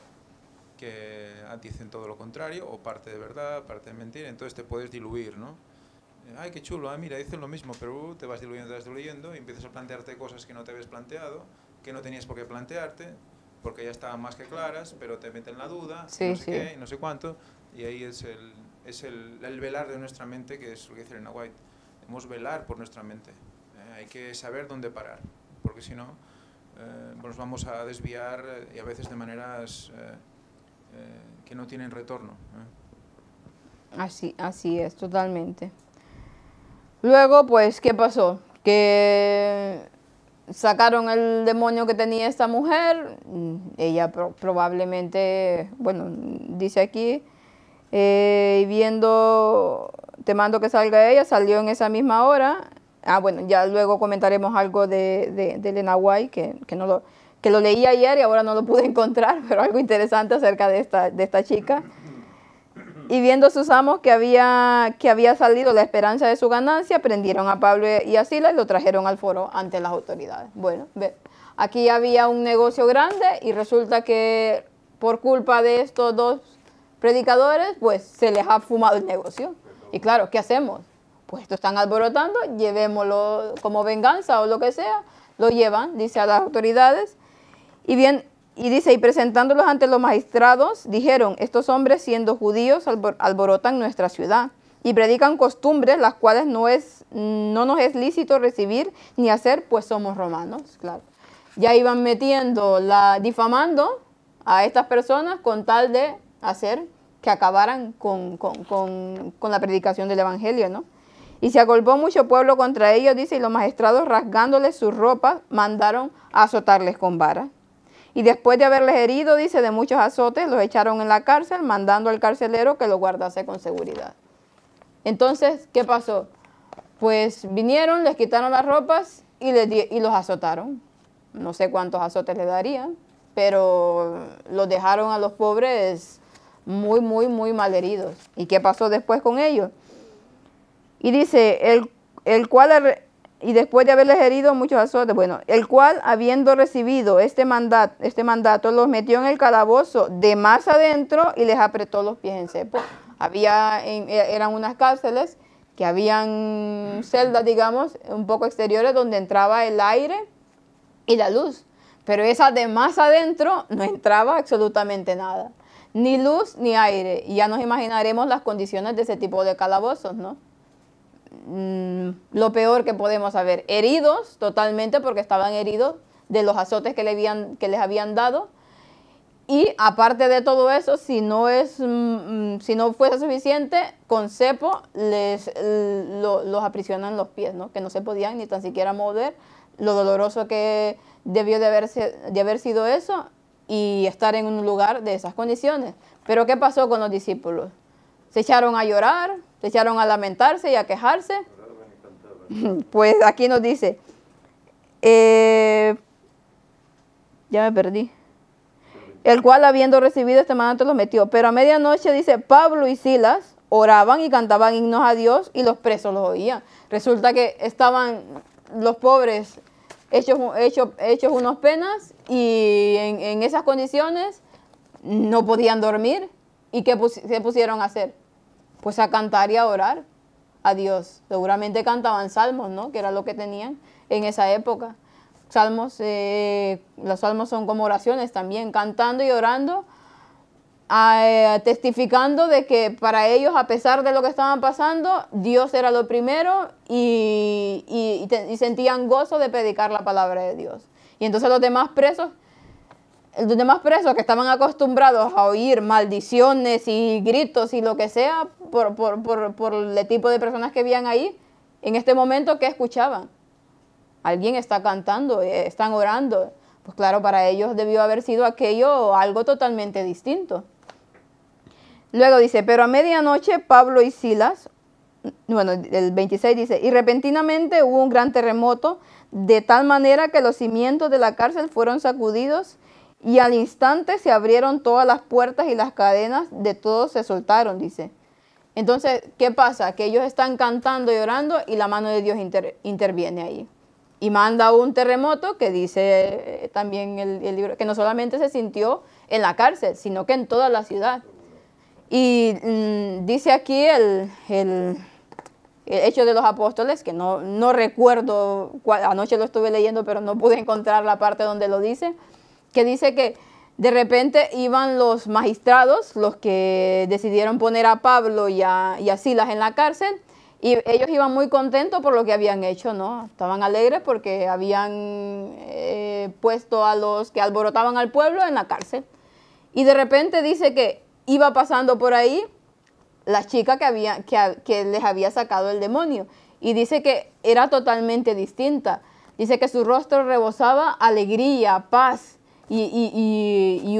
que dicen todo lo contrario, o parte de verdad, parte de mentira, entonces te puedes diluir, ¿no? Ay, qué chulo, mira, dicen lo mismo, pero te vas diluyendo y empiezas a plantearte cosas que no te habías planteado, que no tenías por qué plantearte, porque ya estaban más que claras, pero te meten la duda, sí, no sé qué, y no sé cuánto, y ahí es el velar de nuestra mente, que es lo que dice Elena White. Debemos velar por nuestra mente. Hay que saber dónde parar, porque si no, nos vamos a desviar y a veces de maneras que no tienen retorno. Así es, totalmente. Luego, pues, ¿qué pasó? Que sacaron el demonio que tenía esta mujer. Ella probablemente, bueno, dice aquí, viendo, te mando que salga ella, salió en esa misma hora. Bueno, ya luego comentaremos algo de Elena White, que lo leí ayer y ahora no lo pude encontrar, pero algo interesante acerca de esta chica. Y viendo sus amos que había salido la esperanza de su ganancia, prendieron a Pablo y a Silas y lo trajeron al foro ante las autoridades. Bueno, aquí había un negocio grande y resulta que por culpa de estos dos predicadores, pues se les ha fumado el negocio. Y claro, ¿qué hacemos? Pues esto están alborotando, llevémoslo como venganza o lo que sea, lo llevan, dice, a las autoridades. Y dice, y presentándolos ante los magistrados, dijeron, estos hombres siendo judíos alborotan nuestra ciudad y predican costumbres las cuales no nos es lícito recibir ni hacer, pues somos romanos. Claro. Ya iban difamando a estas personas con tal de hacer que acabaran con la predicación del evangelio, ¿no? Y se agolpó mucho pueblo contra ellos, dice, y los magistrados rasgándoles sus ropas mandaron a azotarles con varas. Y después de haberles herido, dice, de muchos azotes, los echaron en la cárcel, mandando al carcelero que los guardase con seguridad. Entonces, ¿qué pasó? Pues vinieron, les quitaron las ropas y los azotaron. No sé cuántos azotes le darían, pero los dejaron a los pobres muy, muy, muy mal heridos. ¿Y qué pasó después con ellos? Y dice, y después de haberles herido muchos azotes, bueno, el cual, habiendo recibido este mandato, los metió en el calabozo de más adentro y les apretó los pies en cepo. Eran unas cárceles que habían celdas, digamos, un poco exteriores donde entraba el aire y la luz. Pero esa de más adentro no entraba absolutamente nada, ni luz ni aire. Y ya nos imaginaremos las condiciones de ese tipo de calabozos, ¿no? Lo peor que podemos saber, heridos totalmente porque estaban heridos de los azotes que les habían dado, Y aparte de todo eso, si no fuese suficiente, con cepo los aprisionan los pies, ¿no? Que no se podían ni tan siquiera mover, lo doloroso que debió de haber sido eso y estar en un lugar de esas condiciones. Pero ¿qué pasó con los discípulos? Se echaron a llorar, se echaron a lamentarse y a quejarse. Pues aquí nos dice, ya me perdí. El cual, habiendo recibido este mandato, los metió. Pero a medianoche, dice, Pablo y Silas oraban y cantaban himnos a Dios y los presos los oían. Resulta que estaban los pobres hechos unos penas y en esas condiciones no podían dormir. ¿Y qué se pusieron a hacer? Pues a cantar y a orar a Dios. Seguramente cantaban salmos, ¿no? Que era lo que tenían en esa época. Salmos, los salmos son como oraciones también, cantando y orando, testificando de que para ellos, a pesar de lo que estaban pasando, Dios era lo primero y sentían gozo de predicar la palabra de Dios. Y entonces los demás presos que estaban acostumbrados a oír maldiciones y gritos y lo que sea por el tipo de personas que vivían ahí, en este momento, ¿qué escuchaban? Alguien está cantando, están orando. Pues claro, para ellos debió haber sido aquello algo totalmente distinto. Luego dice, pero a medianoche Pablo y Silas, bueno, el 26 dice, y repentinamente hubo un gran terremoto, de tal manera que los cimientos de la cárcel fueron sacudidos y al instante se abrieron todas las puertas y las cadenas de todos se soltaron, dice. Entonces, ¿qué pasa? Que ellos están cantando y orando y la mano de Dios interviene ahí. Y manda un terremoto que dice también el libro, que no solamente se sintió en la cárcel, sino que en toda la ciudad. Y dice aquí el Hecho de los Apóstoles, que no recuerdo, anoche lo estuve leyendo, pero no pude encontrar la parte donde lo dice, que dice que de repente iban los magistrados, los que decidieron poner a Pablo y a Silas en la cárcel, y ellos iban muy contentos por lo que habían hecho, ¿no? Estaban alegres porque habían puesto a los que alborotaban al pueblo en la cárcel. Y de repente dice que iba pasando por ahí la chica que les había sacado el demonio. Y dice que era totalmente distinta. Dice que su rostro rebosaba alegría, paz y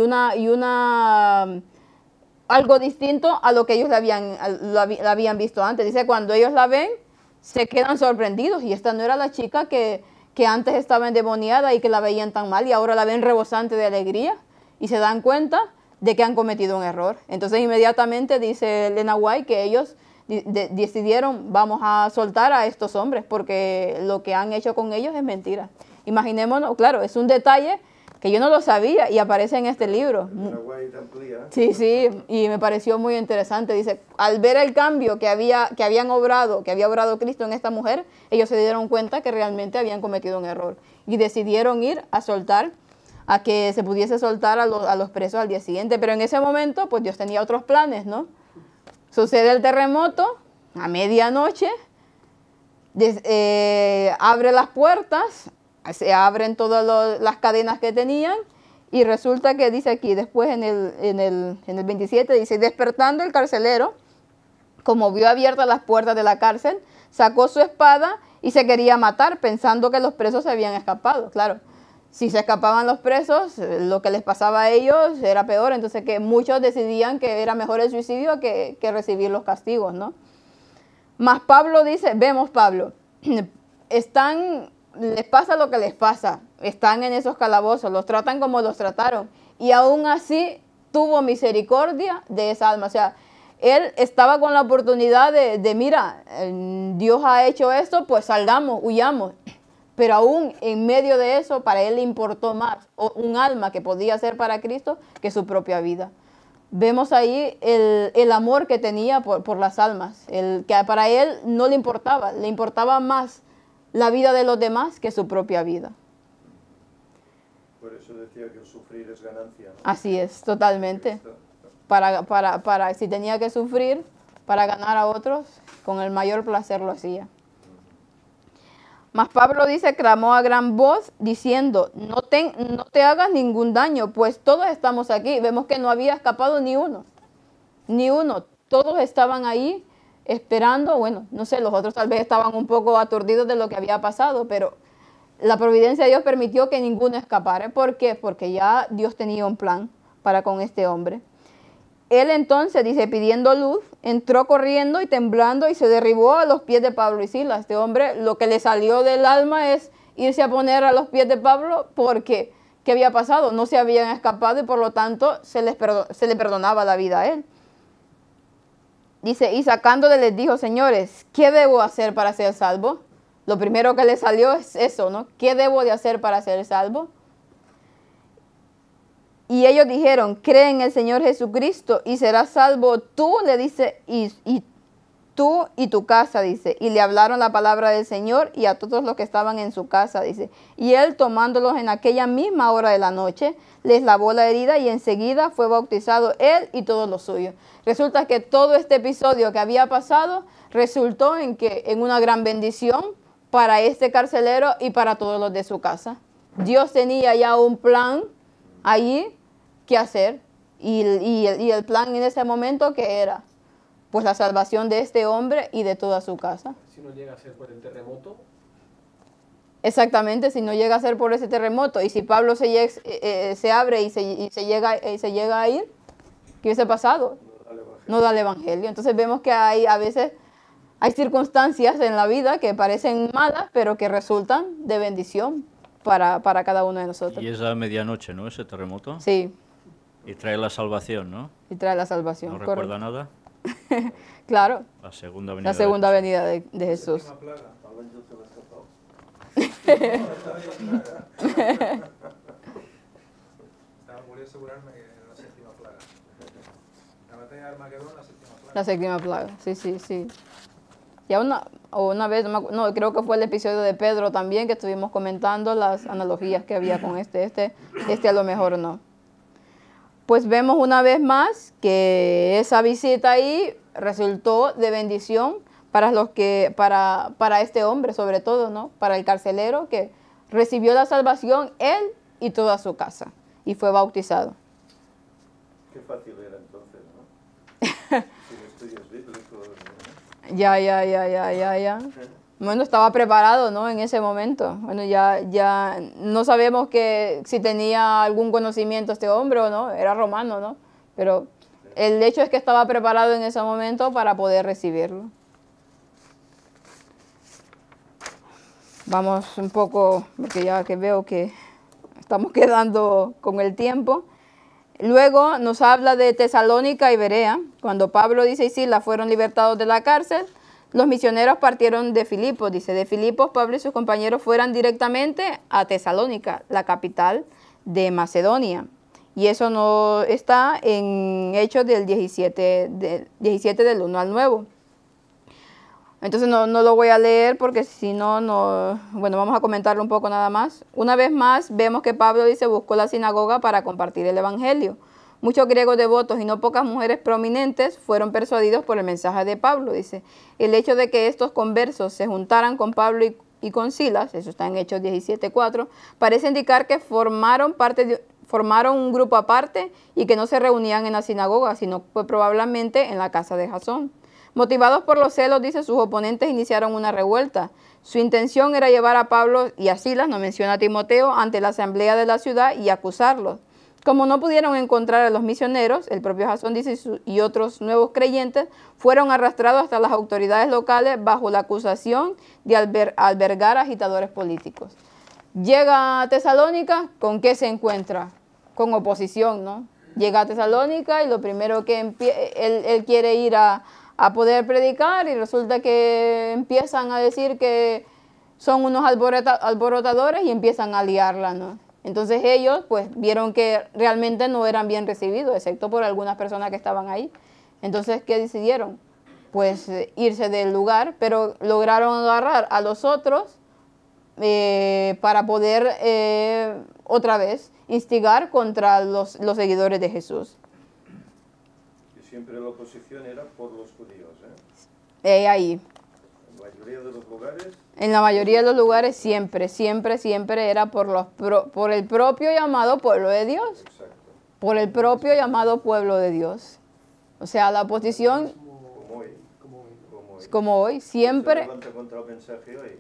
algo distinto a lo que ellos la habían visto antes. Dice, cuando ellos la ven, se quedan sorprendidos. Y esta no era la chica que antes estaba endemoniada y que la veían tan mal y ahora la ven rebosante de alegría. Y se dan cuenta de que han cometido un error. Entonces inmediatamente dice Elena White que ellos decidieron, vamos a soltar a estos hombres porque lo que han hecho con ellos es mentira. Imaginémonos, claro, es un detalle que yo no lo sabía y aparece en este libro. Sí, y me pareció muy interesante. Dice, al ver el cambio que había obrado Cristo en esta mujer, ellos se dieron cuenta que realmente habían cometido un error y decidieron ir a que se pudiese soltar a los presos al día siguiente. Pero en ese momento, pues Dios tenía otros planes, ¿no? Sucede el terremoto, a medianoche, abre las puertas, se abren todas las cadenas que tenían y resulta que dice aquí, después en el 27, dice, despertando el carcelero, como vio abiertas las puertas de la cárcel, sacó su espada y se quería matar pensando que los presos se habían escapado. Claro, si se escapaban los presos, lo que les pasaba a ellos era peor, entonces que muchos decidían que era mejor el suicidio que recibir los castigos, ¿no? Mas Pablo dice, vemos Pablo, les pasa lo que les pasa, están en esos calabozos, los tratan como los trataron y aún así tuvo misericordia de esa alma. O sea, él estaba con la oportunidad de mira, Dios ha hecho esto, pues salgamos, huyamos. Pero aún en medio de eso, para él le importó más un alma que podía ser para Cristo que su propia vida. Vemos ahí el amor que tenía por las almas, que para él no le importaba más la vida de los demás que su propia vida. Por eso decía que el sufrir es ganancia, ¿no? Así es, totalmente. Si tenía que sufrir para ganar a otros, con el mayor placer lo hacía. Mas Pablo dice, clamó a gran voz diciendo, no te hagas ningún daño, pues todos estamos aquí. Vemos que no había escapado ni uno. Todos estaban ahí esperando. Bueno, no sé, los otros tal vez estaban un poco aturdidos de lo que había pasado, pero la providencia de Dios permitió que ninguno escapara. ¿Por qué? Porque ya Dios tenía un plan para con este hombre. Él entonces, dice, pidiendo luz, entró corriendo y temblando y se derribó a los pies de Pablo y Silas. Este hombre, lo que le salió del alma es irse a poner a los pies de Pablo porque, ¿qué había pasado? No se habían escapado y por lo tanto se le perdonaba la vida a él. Dice, y sacándole les dijo, señores, ¿qué debo hacer para ser salvo? Lo primero que le salió es eso, ¿no? ¿Qué debo de hacer para ser salvo? Y ellos dijeron, cree en el Señor Jesucristo y serás salvo tú, le dice, y tú y tu casa, dice. Y le hablaron la palabra del Señor y a todos los que estaban en su casa, dice. Y él, tomándolos en aquella misma hora de la noche, les lavó la herida y enseguida fue bautizado él y todos los suyos. Resulta que todo este episodio que había pasado resultó en una gran bendición para este carcelero y para todos los de su casa. Dios tenía ya un plan allí que hacer y el plan en ese momento que era pues la salvación de este hombre y de toda su casa. Si no llega a ser por el terremoto. Exactamente, si no llega a ser por ese terremoto y si Pablo se abre y se llega a ir, ¿qué hubiese pasado? No da el evangelio. Entonces vemos que a veces hay circunstancias en la vida que parecen malas, pero que resultan de bendición para cada uno de nosotros. Y es a medianoche, ¿no? Ese terremoto. Sí. Y trae la salvación, ¿no? Y trae la salvación. ¿No recuerda nada? Claro. La segunda venida. La segunda venida de Jesús. Voy a asegurarme que la séptima plaga. La batalla de Armagedón, la séptima plaga. La séptima plaga, sí. Ya una vez, no, creo que fue el episodio de Pedro también, que estuvimos comentando las analogías que había con este a lo mejor no. Pues vemos una vez más que esa visita ahí resultó de bendición para este hombre, sobre todo, ¿no? Para el carcelero que recibió la salvación, él y toda su casa, y fue bautizado. Qué fácil era entonces, ¿no? Sin estudios bíblicos, ¿no? Ya. Bueno, estaba preparado, ¿no? En ese momento. Bueno, ya no sabemos si tenía algún conocimiento este hombre o no, era romano, ¿no? Pero el hecho es que estaba preparado en ese momento para poder recibirlo. Vamos un poco, porque ya que veo que estamos quedando con el tiempo. Luego nos habla de Tesalónica y Berea. Cuando Pablo dice y Silas fueron libertados de la cárcel, los misioneros partieron de Filipos. Dice, de Filipos, Pablo y sus compañeros fueron directamente a Tesalónica, la capital de Macedonia. Y eso no está en Hechos del 17 del 1 al 9. Entonces no lo voy a leer porque si no, bueno, vamos a comentarlo un poco nada más. Una vez más vemos que Pablo dice, buscó la sinagoga para compartir el evangelio. Muchos griegos devotos y no pocas mujeres prominentes fueron persuadidos por el mensaje de Pablo. Dice, el hecho de que estos conversos se juntaran con Pablo y con Silas, eso está en Hechos 17:4, parece indicar que formaron un grupo aparte y que no se reunían en la sinagoga, sino fue probablemente en la casa de Jasón. Motivados por los celos, dice, sus oponentes iniciaron una revuelta. Su intención era llevar a Pablo y a Silas, no menciona a Timoteo, ante la asamblea de la ciudad y acusarlos. Como no pudieron encontrar a los misioneros, el propio Jasón dice y otros nuevos creyentes fueron arrastrados hasta las autoridades locales bajo la acusación de albergar agitadores políticos. Llega a Tesalónica, ¿con qué se encuentra? Con oposición, ¿no? Llega a Tesalónica y lo primero que él quiere ir a poder predicar y resulta que empiezan a decir que son unos alborotadores y empiezan a liarla, ¿no? Entonces ellos pues vieron que realmente no eran bien recibidos, excepto por algunas personas que estaban ahí. Entonces, ¿qué decidieron? Pues irse del lugar, pero lograron agarrar a los otros para poder otra vez instigar contra los seguidores de Jesús. Y siempre la oposición era por los judíos, ¿eh? Ahí. La mayoría de los lugares. En la mayoría de los lugares siempre era por el propio llamado pueblo de Dios. Exacto. Por el propio llamado pueblo de Dios. O sea, la oposición, como hoy, siempre, Se levanta contra el mensaje hoy,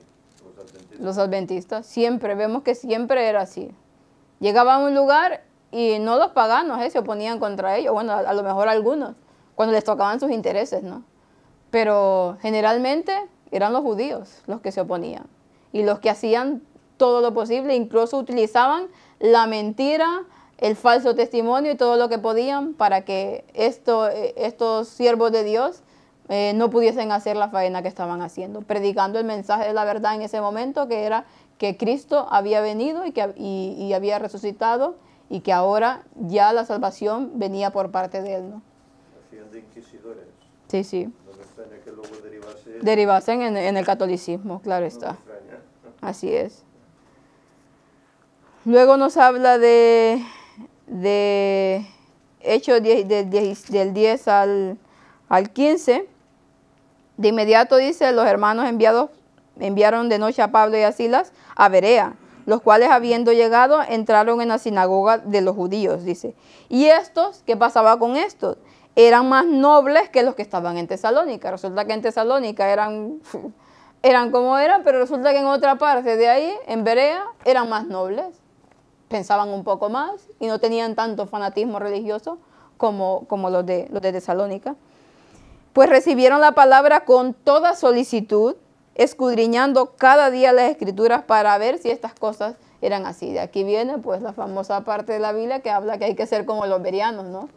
los adventistas, siempre, vemos que siempre era así. Llegaban a un lugar y no los paganos se oponían contra ellos, bueno, a lo mejor algunos, cuando les tocaban sus intereses, ¿no? Pero generalmente eran los judíos los que se oponían y los que hacían todo lo posible, incluso utilizaban la mentira, el falso testimonio y todo lo que podían para que estos siervos de Dios no pudiesen hacer la faena que estaban haciendo, predicando el mensaje de la verdad en ese momento, que era que Cristo había venido y había resucitado y que ahora ya la salvación venía por parte de Él, ¿no? Hacían de inquisidores. Sí, sí. No me extraña que luego Derivasen en el catolicismo, claro está. No me extraña. Así es. Luego nos habla de Hechos del 10 al 15. De inmediato dice, los hermanos enviaron de noche a Pablo y a Silas a Berea, los cuales habiendo llegado entraron en la sinagoga de los judíos, dice. Y estos, ¿qué pasaba con estos? Eran más nobles que los que estaban en Tesalónica. Resulta que en Tesalónica eran como eran, pero resulta que en otra parte de ahí, en Berea, eran más nobles. Pensaban un poco más y no tenían tanto fanatismo religioso como los de Tesalónica. Pues recibieron la palabra con toda solicitud, escudriñando cada día las Escrituras para ver si estas cosas eran así. De aquí viene pues la famosa parte de la Biblia que habla que hay que ser como los bereanos, ¿no?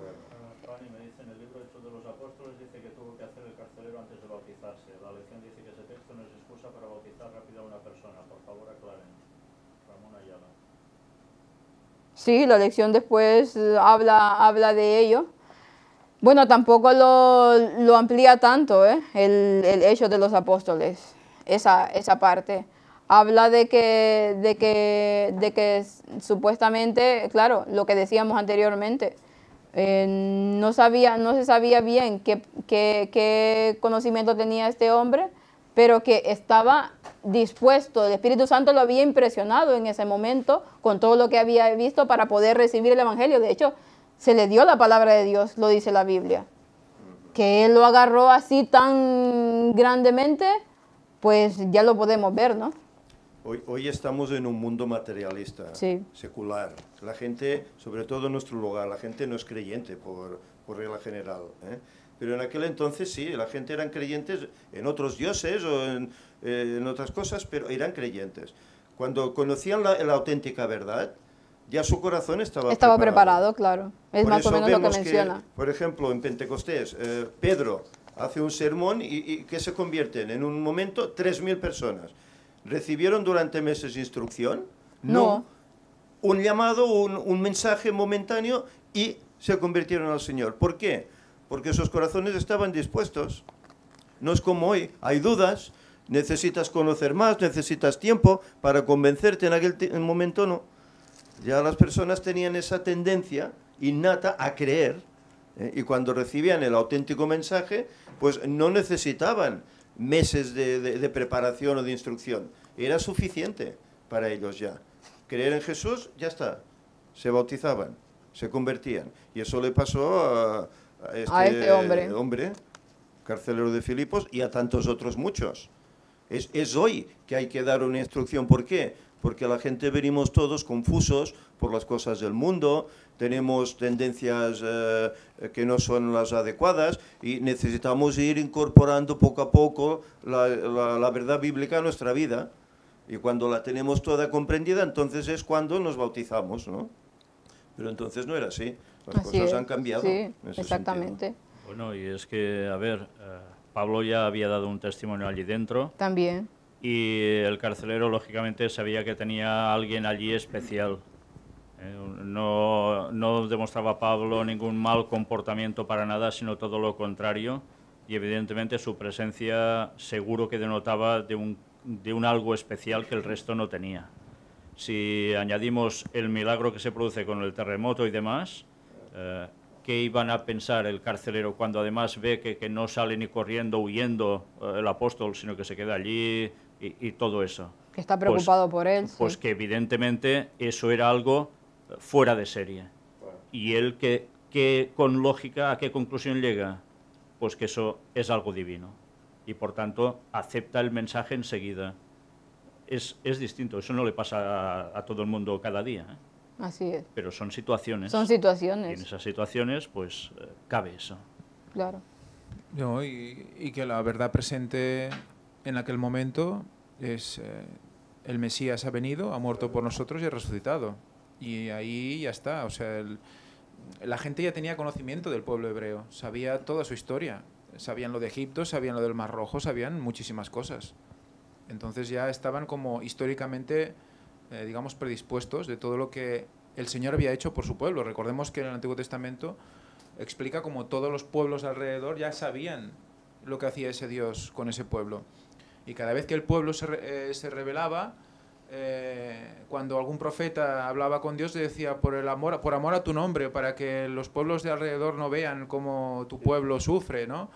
Fanny me dice en el libro Hechos de los Apóstoles, dice que tuvo que hacer el carcelero antes de bautizarse. La lección dice que ese texto no es excusa para bautizar rápido a una persona. Por favor, aclaren. Ramón Ayala. Sí, la lección después habla de ello. Bueno, tampoco lo amplía tanto, el Hecho de los Apóstoles, esa parte. Habla de que supuestamente, claro, lo que decíamos anteriormente, no se sabía bien qué conocimiento tenía este hombre, pero que estaba dispuesto, el Espíritu Santo lo había impresionado en ese momento con todo lo que había visto para poder recibir el Evangelio. De hecho, se le dio la palabra de Dios, lo dice la Biblia. Que él lo agarró así tan grandemente, pues ya lo podemos ver, ¿no? Hoy estamos en un mundo materialista, sí, secular. La gente, sobre todo en nuestro lugar, la gente no es creyente por regla general, ¿eh? Pero en aquel entonces sí, la gente eran creyentes en otros dioses o en otras cosas, pero eran creyentes. Cuando conocían la auténtica verdad, ya su corazón estaba preparado, claro. Es por más o menos lo que menciona. Por ejemplo, en Pentecostés, Pedro hace un sermón y que se convierten en un momento 3.000 personas. ¿Recibieron durante meses instrucción? No. Un llamado, un mensaje momentáneo y se convirtieron al Señor. ¿Por qué? Porque sus corazones estaban dispuestos. No es como hoy, hay dudas, necesitas conocer más, necesitas tiempo para convencerte. En aquel momento no. Ya las personas tenían esa tendencia innata a creer, y cuando recibían el auténtico mensaje, pues no necesitaban meses de preparación o de instrucción. Era suficiente para ellos ya. Creer en Jesús, ya está. Se bautizaban, se convertían. Y eso le pasó a este hombre, carcelero de Filipos, y a tantos otros muchos. Es hoy que hay que dar una instrucción. ¿Por qué? Porque la gente venimos todos confusos por las cosas del mundo, tenemos tendencias que no son las adecuadas y necesitamos ir incorporando poco a poco la verdad bíblica a nuestra vida. Y cuando la tenemos toda comprendida, entonces es cuando nos bautizamos, ¿no? Pero entonces no era así. Las cosas han cambiado. Sí, exactamente. Sentido. Bueno, y es que, a ver, Pablo ya había dado un testimonio allí dentro. También. Y el carcelero, lógicamente, sabía que tenía a alguien allí especial. No demostraba Pablo ningún mal comportamiento para nada, sino todo lo contrario. Y evidentemente su presencia seguro que denotaba de un algo especial que el resto no tenía. Si añadimos el milagro que se produce con el terremoto y demás, qué iban a pensar el carcelero cuando además ve que no sale ni corriendo, huyendo el apóstol, sino que se queda allí y todo eso? Que está preocupado por él. Pues sí. que evidentemente eso era algo fuera de serie. Y él que con lógica, ¿a qué conclusión llega? Pues que eso es algo divino. Y por tanto acepta el mensaje enseguida. Es distinto, eso no le pasa a todo el mundo cada día, ¿eh? Así es. Pero son situaciones. Son Y situaciones. en esas situaciones, pues, cabe eso. Claro. No, y que la verdad presente en aquel momento es el Mesías ha venido, ha muerto por nosotros y ha resucitado. Y ahí ya está. O sea, la gente ya tenía conocimiento del pueblo hebreo, sabía toda su historia. Sabían lo de Egipto, sabían lo del Mar Rojo, sabían muchísimas cosas. Entonces ya estaban como históricamente, digamos, predispuestos de todo lo que el Señor había hecho por su pueblo. Recordemos que en el Antiguo Testamento explica como todos los pueblos alrededor ya sabían lo que hacía ese Dios con ese pueblo. Y cada vez que el pueblo se rebelaba, cuando algún profeta hablaba con Dios, le decía, por amor a tu nombre, para que los pueblos de alrededor no vean cómo tu pueblo sufre, ¿no?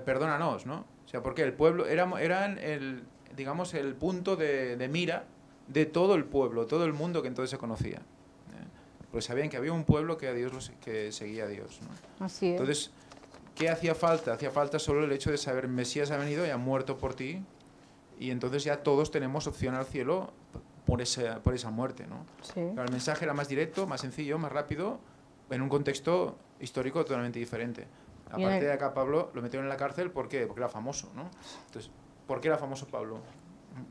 Perdónanos, ¿no? O sea, porque el pueblo eran digamos, el punto de mira de todo el pueblo, todo el mundo que entonces se conocía. Pues sabían que había un pueblo que seguía a Dios, ¿no? Así es. Entonces, ¿qué hacía falta? Hacía falta solo el hecho de saber, Mesías ha venido y ha muerto por ti, y entonces ya todos tenemos opción al cielo por esa muerte, ¿no? Sí. Pero el mensaje era más directo, más sencillo, más rápido, en un contexto histórico totalmente diferente. Aparte de acá, Pablo lo metieron en la cárcel, ¿por qué? Porque era famoso, ¿no? Entonces, ¿por qué era famoso Pablo?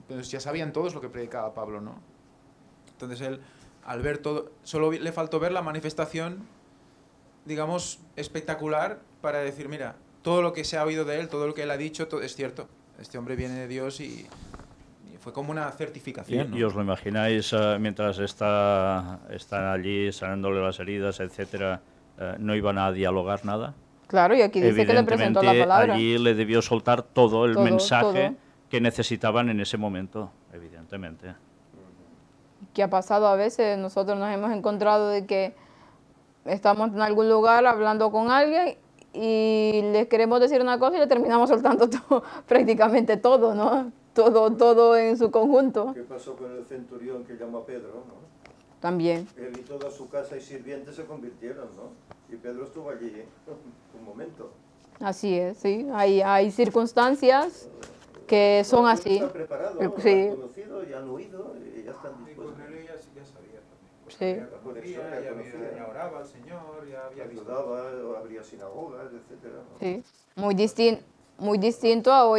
Pues ya sabían todos lo que predicaba Pablo, ¿no? Entonces él, al ver todo, solo le faltó ver la manifestación, digamos, espectacular para decir, mira, todo lo que se ha oído de él, todo lo que él ha dicho, todo es cierto. Este hombre viene de Dios y fue como una certificación, ¿no? ¿Y os lo imagináis mientras están allí sanándole las heridas, etcétera, no iban a dialogar nada? Claro, y aquí dice que le presentó la palabra. Allí le debió soltar todo el mensaje que necesitaban en ese momento, evidentemente. ¿Qué ha pasado a veces? Nosotros nos hemos encontrado de que estamos en algún lugar hablando con alguien y les queremos decir una cosa y le terminamos soltando todo, prácticamente todo, ¿no? Todo en su conjunto. ¿Qué pasó con el centurión que llamó a Pedro, no? También. Él y toda su casa y sirvientes se convirtieron, ¿no? Y Pedro estuvo allí un momento. Así es, sí. Hay circunstancias que son así. Está preparado, sí. han conocido, ya han huido y ya están dispuestos. Y con él ya sabía también. Sí. Por eso Ya oraba al Señor, ya había visto. ayudaba, abría sinagogas, etcétera, ¿no? Sí. Muy distinto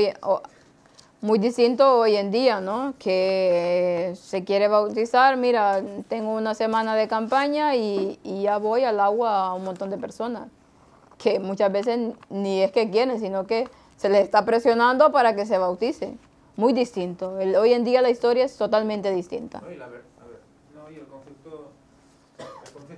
hoy en día, ¿no? Que se quiere bautizar, mira, tengo una semana de campaña y ya voy al agua a un montón de personas, que muchas veces ni es que quieren, sino que se les está presionando para que se bautice. Muy distinto. Hoy en día la historia es totalmente distinta. No, y el concepto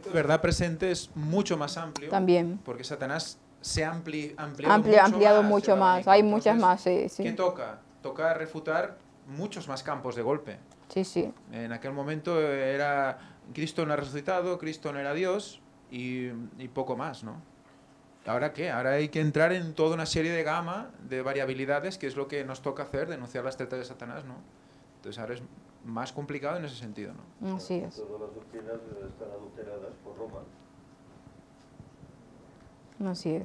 de verdad presente es mucho más amplio. También. Porque Satanás se ha ampliado mucho más. Hay muchas más, sí. ¿Qué toca? Toca refutar muchos más campos de golpe. Sí, sí. En aquel momento era Cristo no ha resucitado, Cristo no era Dios y poco más, ¿no? ¿Ahora qué? Ahora hay que entrar en toda una serie de gama de variabilidades, que es lo que nos toca hacer, denunciar las tretas de Satanás, ¿no? Entonces ahora es más complicado en ese sentido, ¿no? Así es. Todas las doctrinas están adulteradas por Roma. Así es.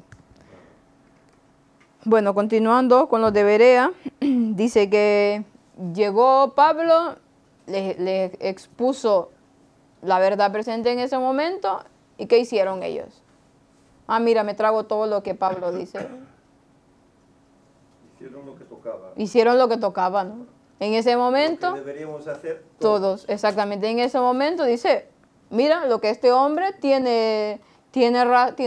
Bueno, continuando con los de Berea, dice que llegó Pablo, le expuso la verdad presente en ese momento, ¿y qué hicieron ellos? Ah, mira, me trago todo lo que Pablo dice. Hicieron lo que tocaba. Hicieron lo que tocaba, ¿no? En ese momento, Lo que deberíamos hacer todos, exactamente, en ese momento dice, mira, lo que este hombre tiene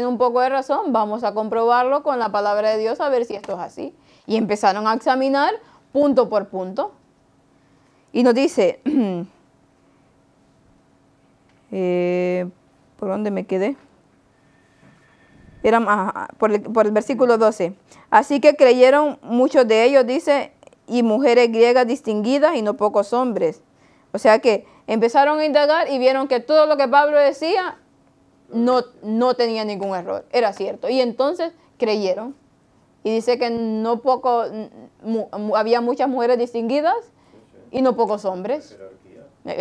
un poco de razón, vamos a comprobarlo con la palabra de Dios a ver si esto es así. Y empezaron a examinar punto por punto. Y nos dice, ¿por dónde me quedé? Por el versículo 12. Así que creyeron muchos de ellos, dice, y mujeres griegas distinguidas y no pocos hombres. O sea que empezaron a indagar y vieron que todo lo que Pablo decía no tenía ningún error, era cierto. Y entonces creyeron. Y dice que había muchas mujeres distinguidas y no pocos hombres.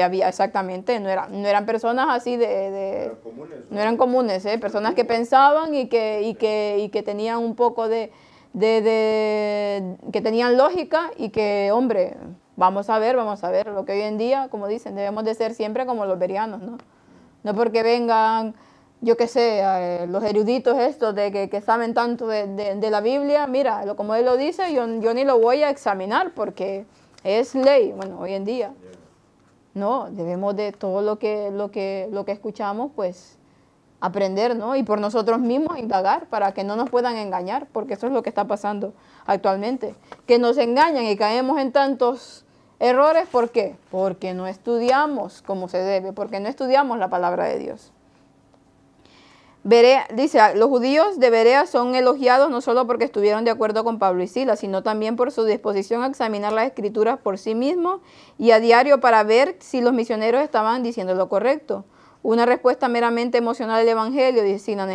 Había, exactamente, no eran personas así no eran comunes, personas que pensaban y que tenían un poco que tenían lógica y que, hombre, vamos a ver, lo que hoy en día, como dicen, debemos de ser siempre como los berianos, ¿no? No porque vengan, yo qué sé, los eruditos estos que saben tanto de la Biblia, mira, como él lo dice, yo ni lo voy a examinar porque es ley, bueno, hoy en día. No, debemos de todo lo que escuchamos, pues, aprender, ¿no? Y por nosotros mismos indagar para que no nos puedan engañar, porque eso es lo que está pasando actualmente. Que nos engañan y caemos en tantos errores, ¿por qué? Porque no estudiamos como se debe, porque no estudiamos la palabra de Dios. Dice, los judíos de Berea son elogiados no solo porque estuvieron de acuerdo con Pablo y Silas, sino también por su disposición a examinar las escrituras por sí mismos y a diario para ver si los misioneros estaban diciendo lo correcto. Una respuesta meramente emocional del evangelio, sin la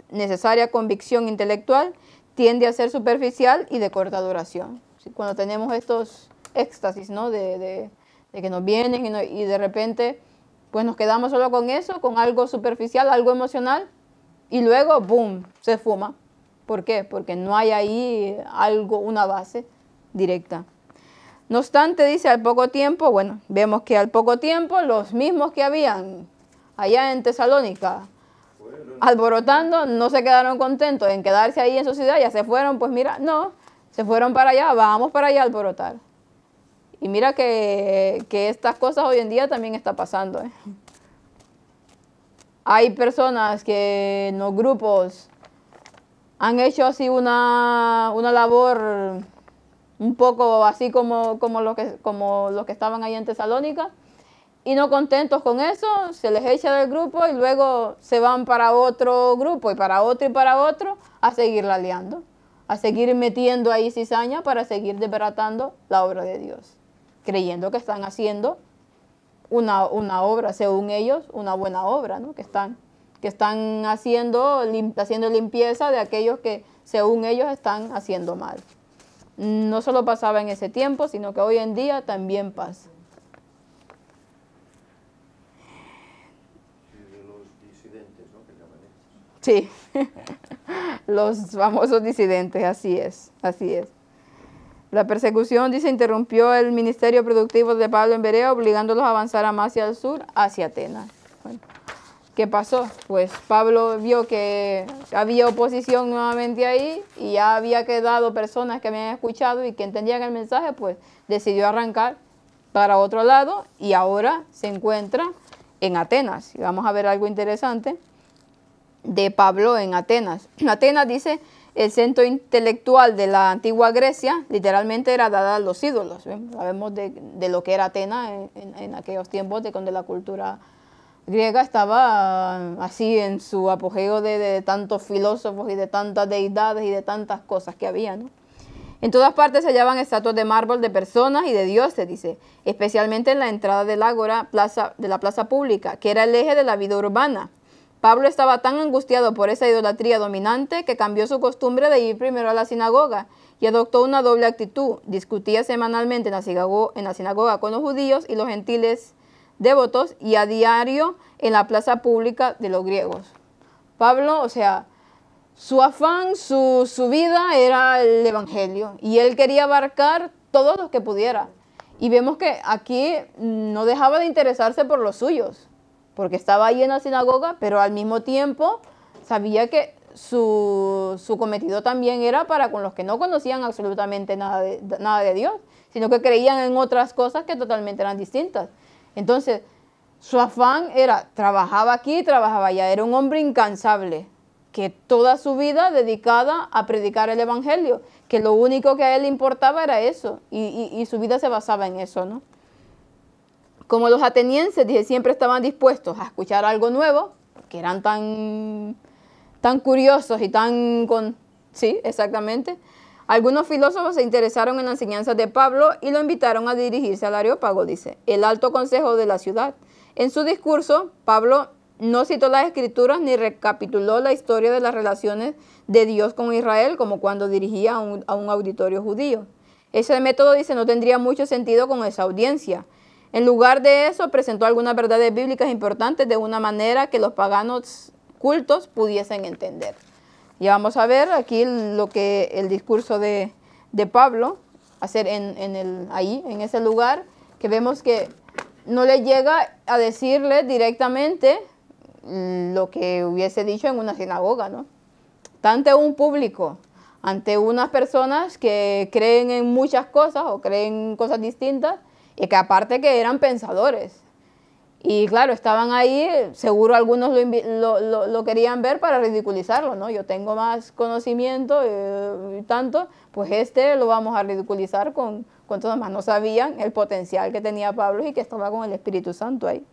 necesaria convicción intelectual, tiende a ser superficial y de corta duración. Cuando tenemos estos éxtasis, ¿no? de que nos vienen y de repente pues nos quedamos solo con eso, con algo superficial, algo emocional, y luego, boom, se fuma. ¿Por qué? Porque no hay ahí una base directa. No obstante, dice, al poco tiempo, bueno, vemos que al poco tiempo los mismos que habían allá en Tesalónica alborotando, no se quedaron contentos en quedarse ahí en su ciudad, ya se fueron, pues mira, no, se fueron para allá, vamos para allá a alborotar. Y mira que estas cosas hoy en día también está pasando, ¿eh? Hay personas que en los grupos han hecho así una labor un poco así como los que estaban ahí en Tesalónica, y no contentos con eso, se les echa del grupo y luego se van para otro grupo y para otro a seguir liando, a seguir metiendo ahí cizaña para seguir desbaratando la obra de Dios, creyendo que están haciendo una obra, según ellos, una buena obra, ¿no? Que están haciendo limpieza de aquellos que, según ellos, están haciendo mal. No solo pasaba en ese tiempo, sino que hoy en día también pasa. Sí, los famosos disidentes, así es. La persecución, dice, interrumpió el ministerio productivo de Pablo en Berea, obligándolos a avanzar más hacia el sur, hacia Atenas. Bueno, ¿qué pasó? Pues Pablo vio que había oposición nuevamente ahí y ya había quedado personas que habían escuchado y que entendían el mensaje, pues decidió arrancar para otro lado y ahora se encuentra en Atenas. Y vamos a ver algo interesante de Pablo en Atenas. Atenas, dice, el centro intelectual de la antigua Grecia, literalmente era dada a los ídolos. Sabemos de lo que era Atenas en aquellos tiempos, de cuando la cultura griega estaba así en su apogeo de tantos filósofos y de tantas deidades y de tantas cosas que había, ¿no? En todas partes se hallaban estatuas de mármol de personas y de dioses, dice, especialmente en la entrada del ágora, de la plaza pública, que era el eje de la vida urbana. Pablo estaba tan angustiado por esa idolatría dominante que cambió su costumbre de ir primero a la sinagoga y adoptó una doble actitud. Discutía semanalmente en la sinagoga con los judíos y los gentiles devotos y a diario en la plaza pública de los griegos. Pablo, o sea, su afán, su vida era el evangelio y él quería abarcar todo lo que pudiera. Y vemos que aquí no dejaba de interesarse por los suyos, porque estaba ahí en la sinagoga, pero al mismo tiempo sabía que su cometido también era para con los que no conocían absolutamente nada de Dios, sino que creían en otras cosas que totalmente eran distintas. Entonces, su afán era, trabajaba aquí, trabajaba allá, era un hombre incansable, que toda su vida dedicada a predicar el evangelio, que lo único que a él le importaba era eso, y su vida se basaba en eso, ¿no? Como los atenienses, dije, siempre estaban dispuestos a escuchar algo nuevo, que eran tan curiosos y sí, exactamente. Algunos filósofos se interesaron en las enseñanzas de Pablo y lo invitaron a dirigirse al Areópago, dice, el alto consejo de la ciudad. En su discurso, Pablo no citó las escrituras ni recapituló la historia de las relaciones de Dios con Israel como cuando dirigía a un auditorio judío. Ese método, dice, no tendría mucho sentido con esa audiencia. En lugar de eso, presentó algunas verdades bíblicas importantes de una manera que los paganos cultos pudiesen entender. Y vamos a ver aquí lo que el discurso de Pablo hacer ahí, en ese lugar, que vemos que no le llega a decirle directamente lo que hubiese dicho en una sinagoga, ¿no? Está ante un público, ante unas personas que creen en muchas cosas o creen cosas distintas y que aparte que eran pensadores. Y claro, estaban ahí, seguro algunos lo querían ver para ridiculizarlo, ¿no? Yo tengo más conocimiento y tanto, pues lo vamos a ridiculizar con todo más. No sabían el potencial que tenía Pablo y que estaba con el Espíritu Santo ahí.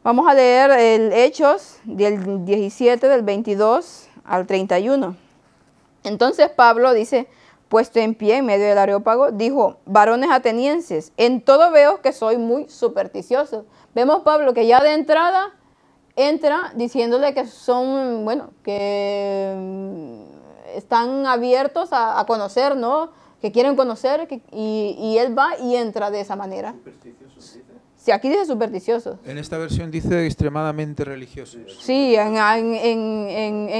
Vamos a leer el Hechos del 17, del 22 al 31. Entonces Pablo dice, puesto en pie en medio del Areópago, dijo, varones atenienses, en todo veo que soy muy supersticioso. Vemos Pablo que ya de entrada entra diciéndole que son, bueno, que están abiertos a conocer, ¿no? Que quieren conocer y él va y entra de esa manera. ¿Supersticiosos dice? Sí, aquí dice supersticiosos. En esta versión dice extremadamente religiosos. Sí, en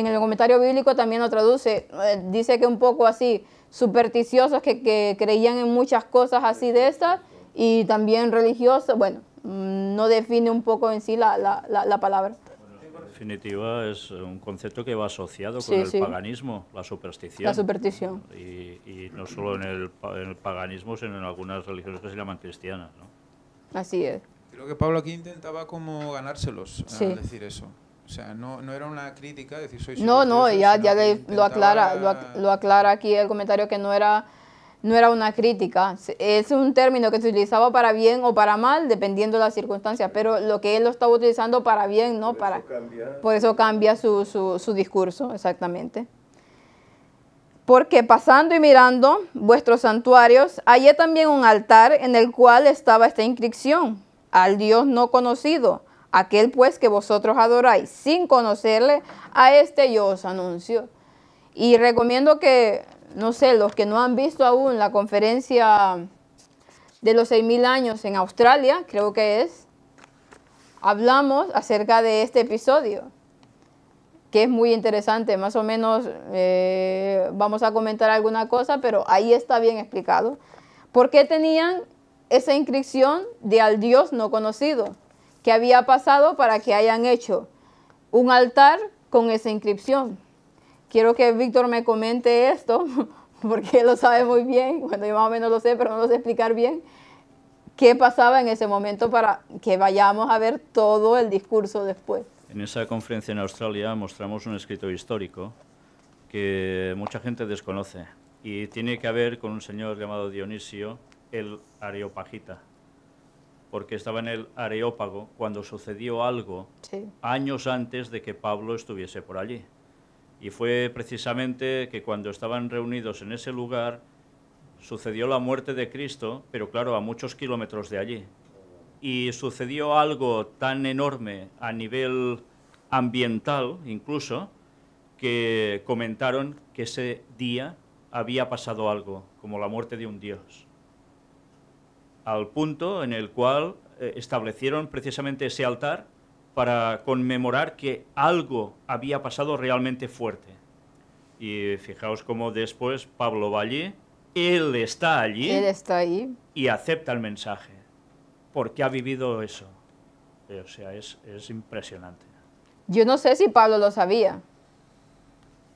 el comentario bíblico también lo traduce. Dice que un poco así, supersticiosos que creían en muchas cosas así de estas y también religiosos. Bueno, no define un poco en sí la palabra. En definitiva es un concepto que va asociado con el paganismo, la superstición. La superstición. Y no solo en el paganismo, sino en algunas religiones que se llaman cristianas, ¿no? Así es. Creo que Pablo aquí intentaba como ganárselos al decir eso. O sea, no era una crítica, decir soy No, ya lo aclara aquí el comentario que no era una crítica. Es un término que se utilizaba para bien o para mal, dependiendo de las circunstancias, pero lo que él lo estaba utilizando para bien, ¿no? Por eso cambia su discurso, exactamente. Porque pasando y mirando vuestros santuarios, hallé también un altar en el cual estaba esta inscripción, al Dios no conocido, aquel pues que vosotros adoráis, sin conocerle, a este yo os anuncio. Y recomiendo que, no sé, los que no han visto aún la conferencia de los 6.000 años en Australia, creo que hablamos acerca de este episodio, que es muy interesante, más o menos vamos a comentar alguna cosa, pero ahí está bien explicado. ¿Por qué tenían esa inscripción de al Dios no conocido? ¿Qué había pasado para que hayan hecho un altar con esa inscripción? Quiero que Víctor me comente esto, porque él lo sabe muy bien, bueno, yo más o menos lo sé, pero no lo sé explicar bien. ¿Qué pasaba en ese momento para que vayamos a ver todo el discurso después? En esa conferencia en Australia mostramos un escrito histórico que mucha gente desconoce y tiene que ver con un señor llamado Dionisio el Areopagita, porque estaba en el Areópago cuando sucedió algo años antes de que Pablo estuviese por allí. Y fue precisamente que cuando estaban reunidos en ese lugar sucedió la muerte de Cristo, pero claro, a muchos kilómetros de allí. Y sucedió algo tan enorme a nivel ambiental, incluso, que comentaron que ese día había pasado algo, como la muerte de un dios. Al punto en el cual establecieron precisamente ese altar para conmemorar que algo había pasado realmente fuerte. Y fijaos cómo después Pablo va allí, él está allí y acepta el mensaje. Porque ha vivido eso. O sea, es impresionante. Yo no sé si Pablo lo sabía.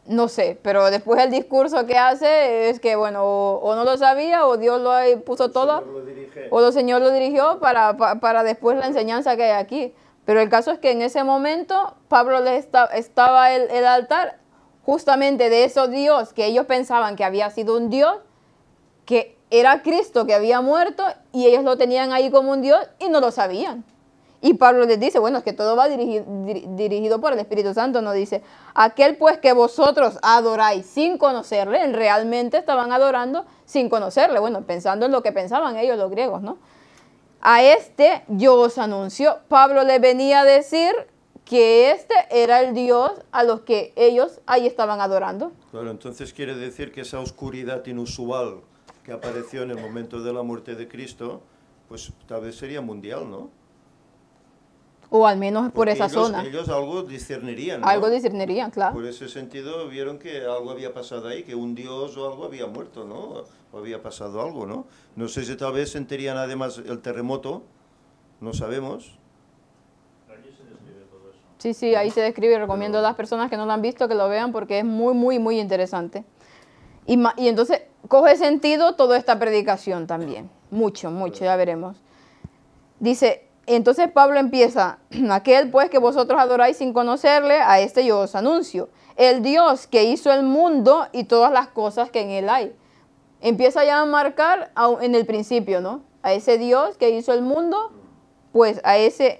No sé, pero después el discurso que hace es que, bueno, o no lo sabía, o Dios lo puso todo, o el Señor lo dirigió para después la enseñanza que hay aquí. Pero el caso es que en ese momento Pablo estaba el altar justamente de esos Dios que ellos pensaban que había sido un Dios, que era Cristo que había muerto y ellos lo tenían ahí como un Dios y no lo sabían. Y Pablo les dice, bueno, es que todo va dirigido por el Espíritu Santo, nos dice, aquel pues que vosotros adoráis sin conocerle, realmente estaban adorando sin conocerle, bueno, pensando en lo que pensaban ellos los griegos, ¿no? a este yo os anuncio. Pablo le venía a decir que este era el Dios a los que ellos ahí estaban adorando. Claro, entonces quiere decir que esa oscuridad inusual que apareció en el momento de la muerte de Cristo, pues tal vez sería mundial, ¿no? O al menos por Porque esa zona. Ellos algo discernirían, ¿no? Algo discernirían, claro. Por ese sentido vieron que algo había pasado ahí, que un dios o algo había muerto, ¿no? O había pasado algo, ¿no? No sé si tal vez sentirían además el terremoto, no sabemos. Sí, sí, ahí se describe. Recomiendo a las personas que no lo han visto que lo vean porque es muy, muy, muy interesante. Y entonces coge sentido toda esta predicación también. Mucho, mucho, ya veremos. Dice, entonces Pablo empieza, aquel pues que vosotros adoráis sin conocerle, a este yo os anuncio. El Dios que hizo el mundo y todas las cosas que en él hay. Empieza ya a marcar en el principio, ¿no? A ese Dios que hizo el mundo, pues a ese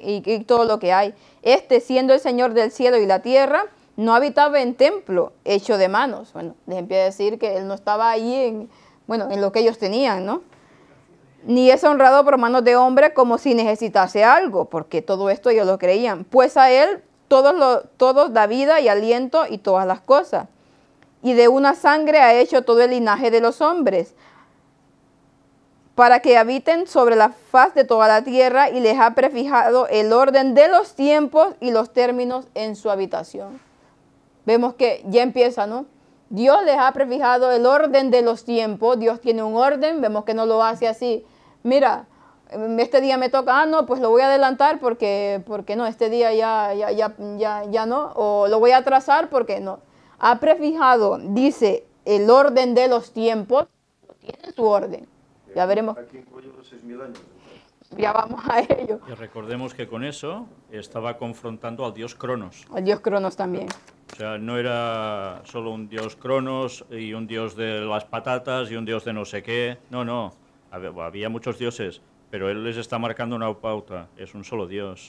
y todo lo que hay. Este, siendo el Señor del cielo y la tierra, no habitaba en templo hecho de manos. Bueno, les empieza a decir que él no estaba ahí en lo que ellos tenían, ¿no? Ni es honrado por manos de hombre como si necesitase algo, porque todo esto ellos lo creían. Pues a él todos da vida y aliento y todas las cosas. Y de una sangre ha hecho todo el linaje de los hombres, para que habiten sobre la faz de toda la tierra, y les ha prefijado el orden de los tiempos y los términos en su habitación. Vemos que ya empieza, ¿no? Dios les ha prefijado el orden de los tiempos. Dios tiene un orden, vemos que no lo hace así. Mira, este día me toca, no, pues lo voy a adelantar porque no, este día ya no, o lo voy a atrasar porque no. Ha prefijado, dice, el orden de los tiempos, tiene su orden. Ya veremos. Aquí incluye los 6.000 años. Ya vamos a ello. Y recordemos que con eso estaba confrontando al dios Cronos. Al dios Cronos también. O sea, no era solo un dios Cronos y un dios de las patatas y un dios de no sé qué. No, no. Había muchos dioses, pero él les está marcando una pauta. Es un solo dios.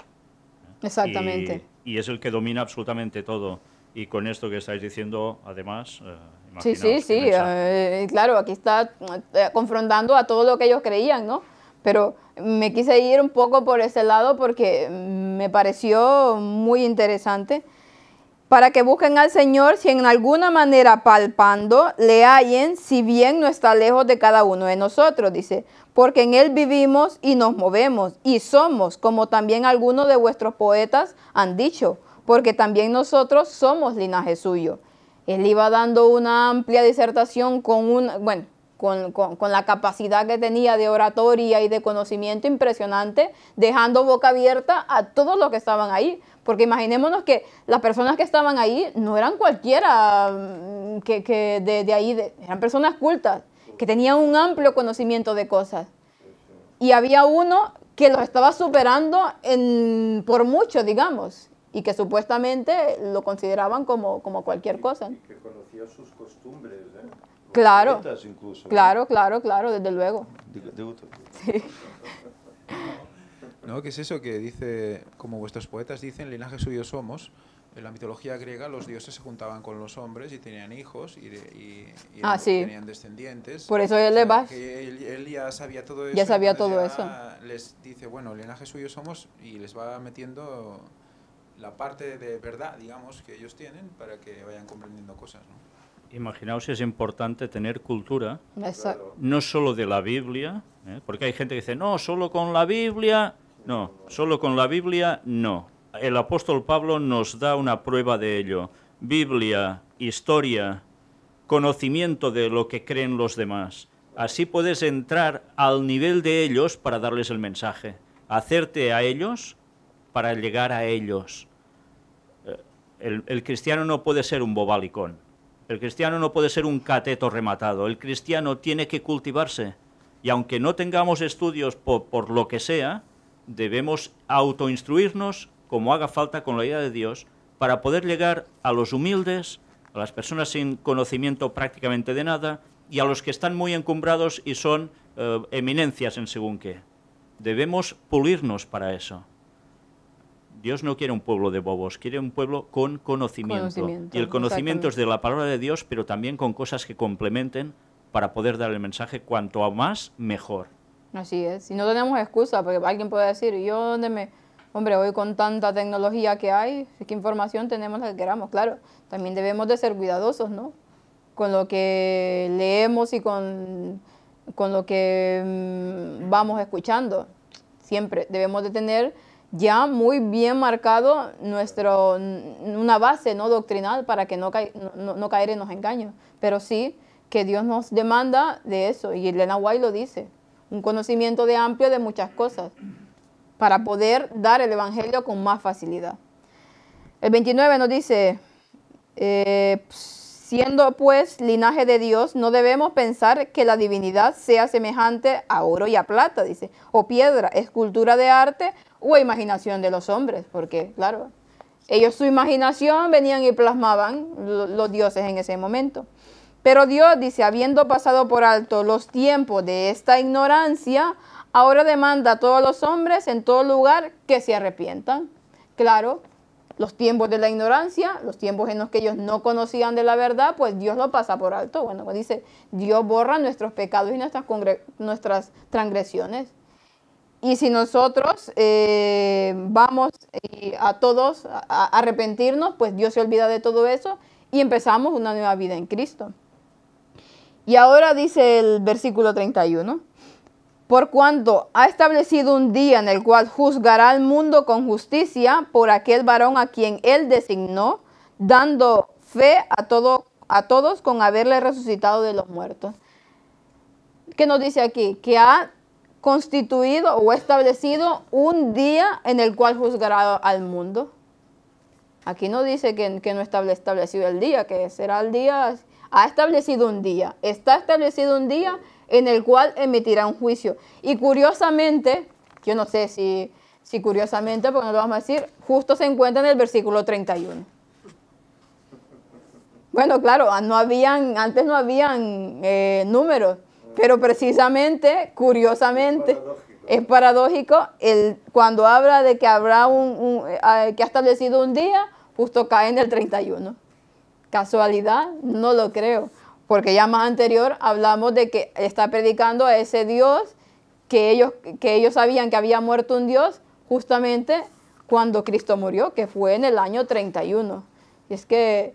Exactamente. Y es el que domina absolutamente todo. Y con esto que estáis diciendo, además, sí, claro, aquí está confrontando a todo lo que ellos creían, ¿no? Pero me quise ir un poco por ese lado porque me pareció muy interesante. Para que busquen al Señor, si en alguna manera palpando le hallen, si bien no está lejos de cada uno de nosotros, dice, porque en Él vivimos y nos movemos y somos, como también algunos de vuestros poetas han dicho, porque también nosotros somos linaje suyo. Él iba dando una amplia disertación con la capacidad que tenía de oratoria y de conocimiento impresionante, dejando boca abierta a todos los que estaban ahí. Porque imaginémonos que las personas que estaban ahí no eran cualquiera de ahí, eran personas cultas, que tenían un amplio conocimiento de cosas. Y había uno que los estaba superando por mucho, digamos, y que supuestamente lo consideraban como cualquier cosa. Y que conocía sus costumbres, ¿eh? Claro, incluso, claro, desde luego. Sí. ¿No? ¿Qué es eso que dice, como vuestros poetas dicen, linaje suyo somos? En la mitología griega los dioses se juntaban con los hombres y tenían hijos y tenían descendientes. Por eso él él ya sabía todo eso. Ya sabía todo eso. Les dice, bueno, linaje suyo somos, y les va metiendo la parte de verdad, digamos, que ellos tienen para que vayan comprendiendo cosas, ¿no? Imaginaos si es importante tener cultura, Exacto. no solo de la Biblia, porque hay gente que dice, no, solo con la Biblia, no, solo con la Biblia, no. El apóstol Pablo nos da una prueba de ello. Biblia, historia, conocimiento de lo que creen los demás. Así puedes entrar al nivel de ellos para darles el mensaje, hacerte a ellos para llegar a ellos. El cristiano no puede ser un bobalicón. El cristiano no puede ser un cateto rematado. El cristiano tiene que cultivarse. Y aunque no tengamos estudios por lo que sea, debemos autoinstruirnos como haga falta con la ayuda de Dios para poder llegar a los humildes, a las personas sin conocimiento prácticamente de nada y a los que están muy encumbrados y son eminencias en según qué. Debemos pulirnos para eso. Dios no quiere un pueblo de bobos, quiere un pueblo con conocimiento. Y el conocimiento es de la palabra de Dios, pero también con cosas que complementen para poder dar el mensaje cuanto a más, mejor. Así es. Y no tenemos excusa, porque alguien puede decir, hombre, hoy con tanta tecnología que hay, ¿qué información tenemos la que queramos? Claro, también debemos de ser cuidadosos, ¿no? Con lo que leemos y con lo que vamos escuchando. Siempre debemos de tener ya muy bien marcado una base, ¿no?, doctrinal, para que no caer en los engaños. Pero sí que Dios nos demanda de eso, y Elena White lo dice, un conocimiento de amplio de muchas cosas, para poder dar el Evangelio con más facilidad. El 29 nos dice, siendo pues linaje de Dios, no debemos pensar que la divinidad sea semejante a oro y a plata, dice, o piedra, escultura de arte o imaginación de los hombres, porque claro, ellos su imaginación venían y plasmaban los dioses en ese momento. Pero Dios dice, habiendo pasado por alto los tiempos de esta ignorancia, ahora demanda a todos los hombres en todo lugar que se arrepientan. Claro, los tiempos de la ignorancia, los tiempos en los que ellos no conocían de la verdad, pues Dios lo pasa por alto. Bueno, pues dice, Dios borra nuestros pecados y nuestras transgresiones. Y si nosotros vamos a todos a arrepentirnos, pues Dios se olvida de todo eso y empezamos una nueva vida en Cristo. Y ahora dice el versículo 31, por cuanto ha establecido un día en el cual juzgará al mundo con justicia por aquel varón a quien él designó, dando fe a todos con haberle resucitado de los muertos. ¿Qué nos dice aquí? Que ha constituido o establecido un día en el cual juzgará al mundo. Aquí no dice que no está establecido el día, que será el día. Ha establecido un día, está establecido un día en el cual emitirá un juicio. Y curiosamente, yo no sé si curiosamente, porque no lo vamos a decir, justo se encuentra en el versículo 31. Bueno, claro, antes no habían números, pero precisamente, curiosamente, es paradójico, cuando habla de que habrá que ha establecido un día, justo cae en el 31. ¿Casualidad? No lo creo, porque ya más anterior hablamos de que está predicando a ese Dios que ellos sabían que había muerto un Dios justamente cuando Cristo murió, que fue en el año 31. Y es que...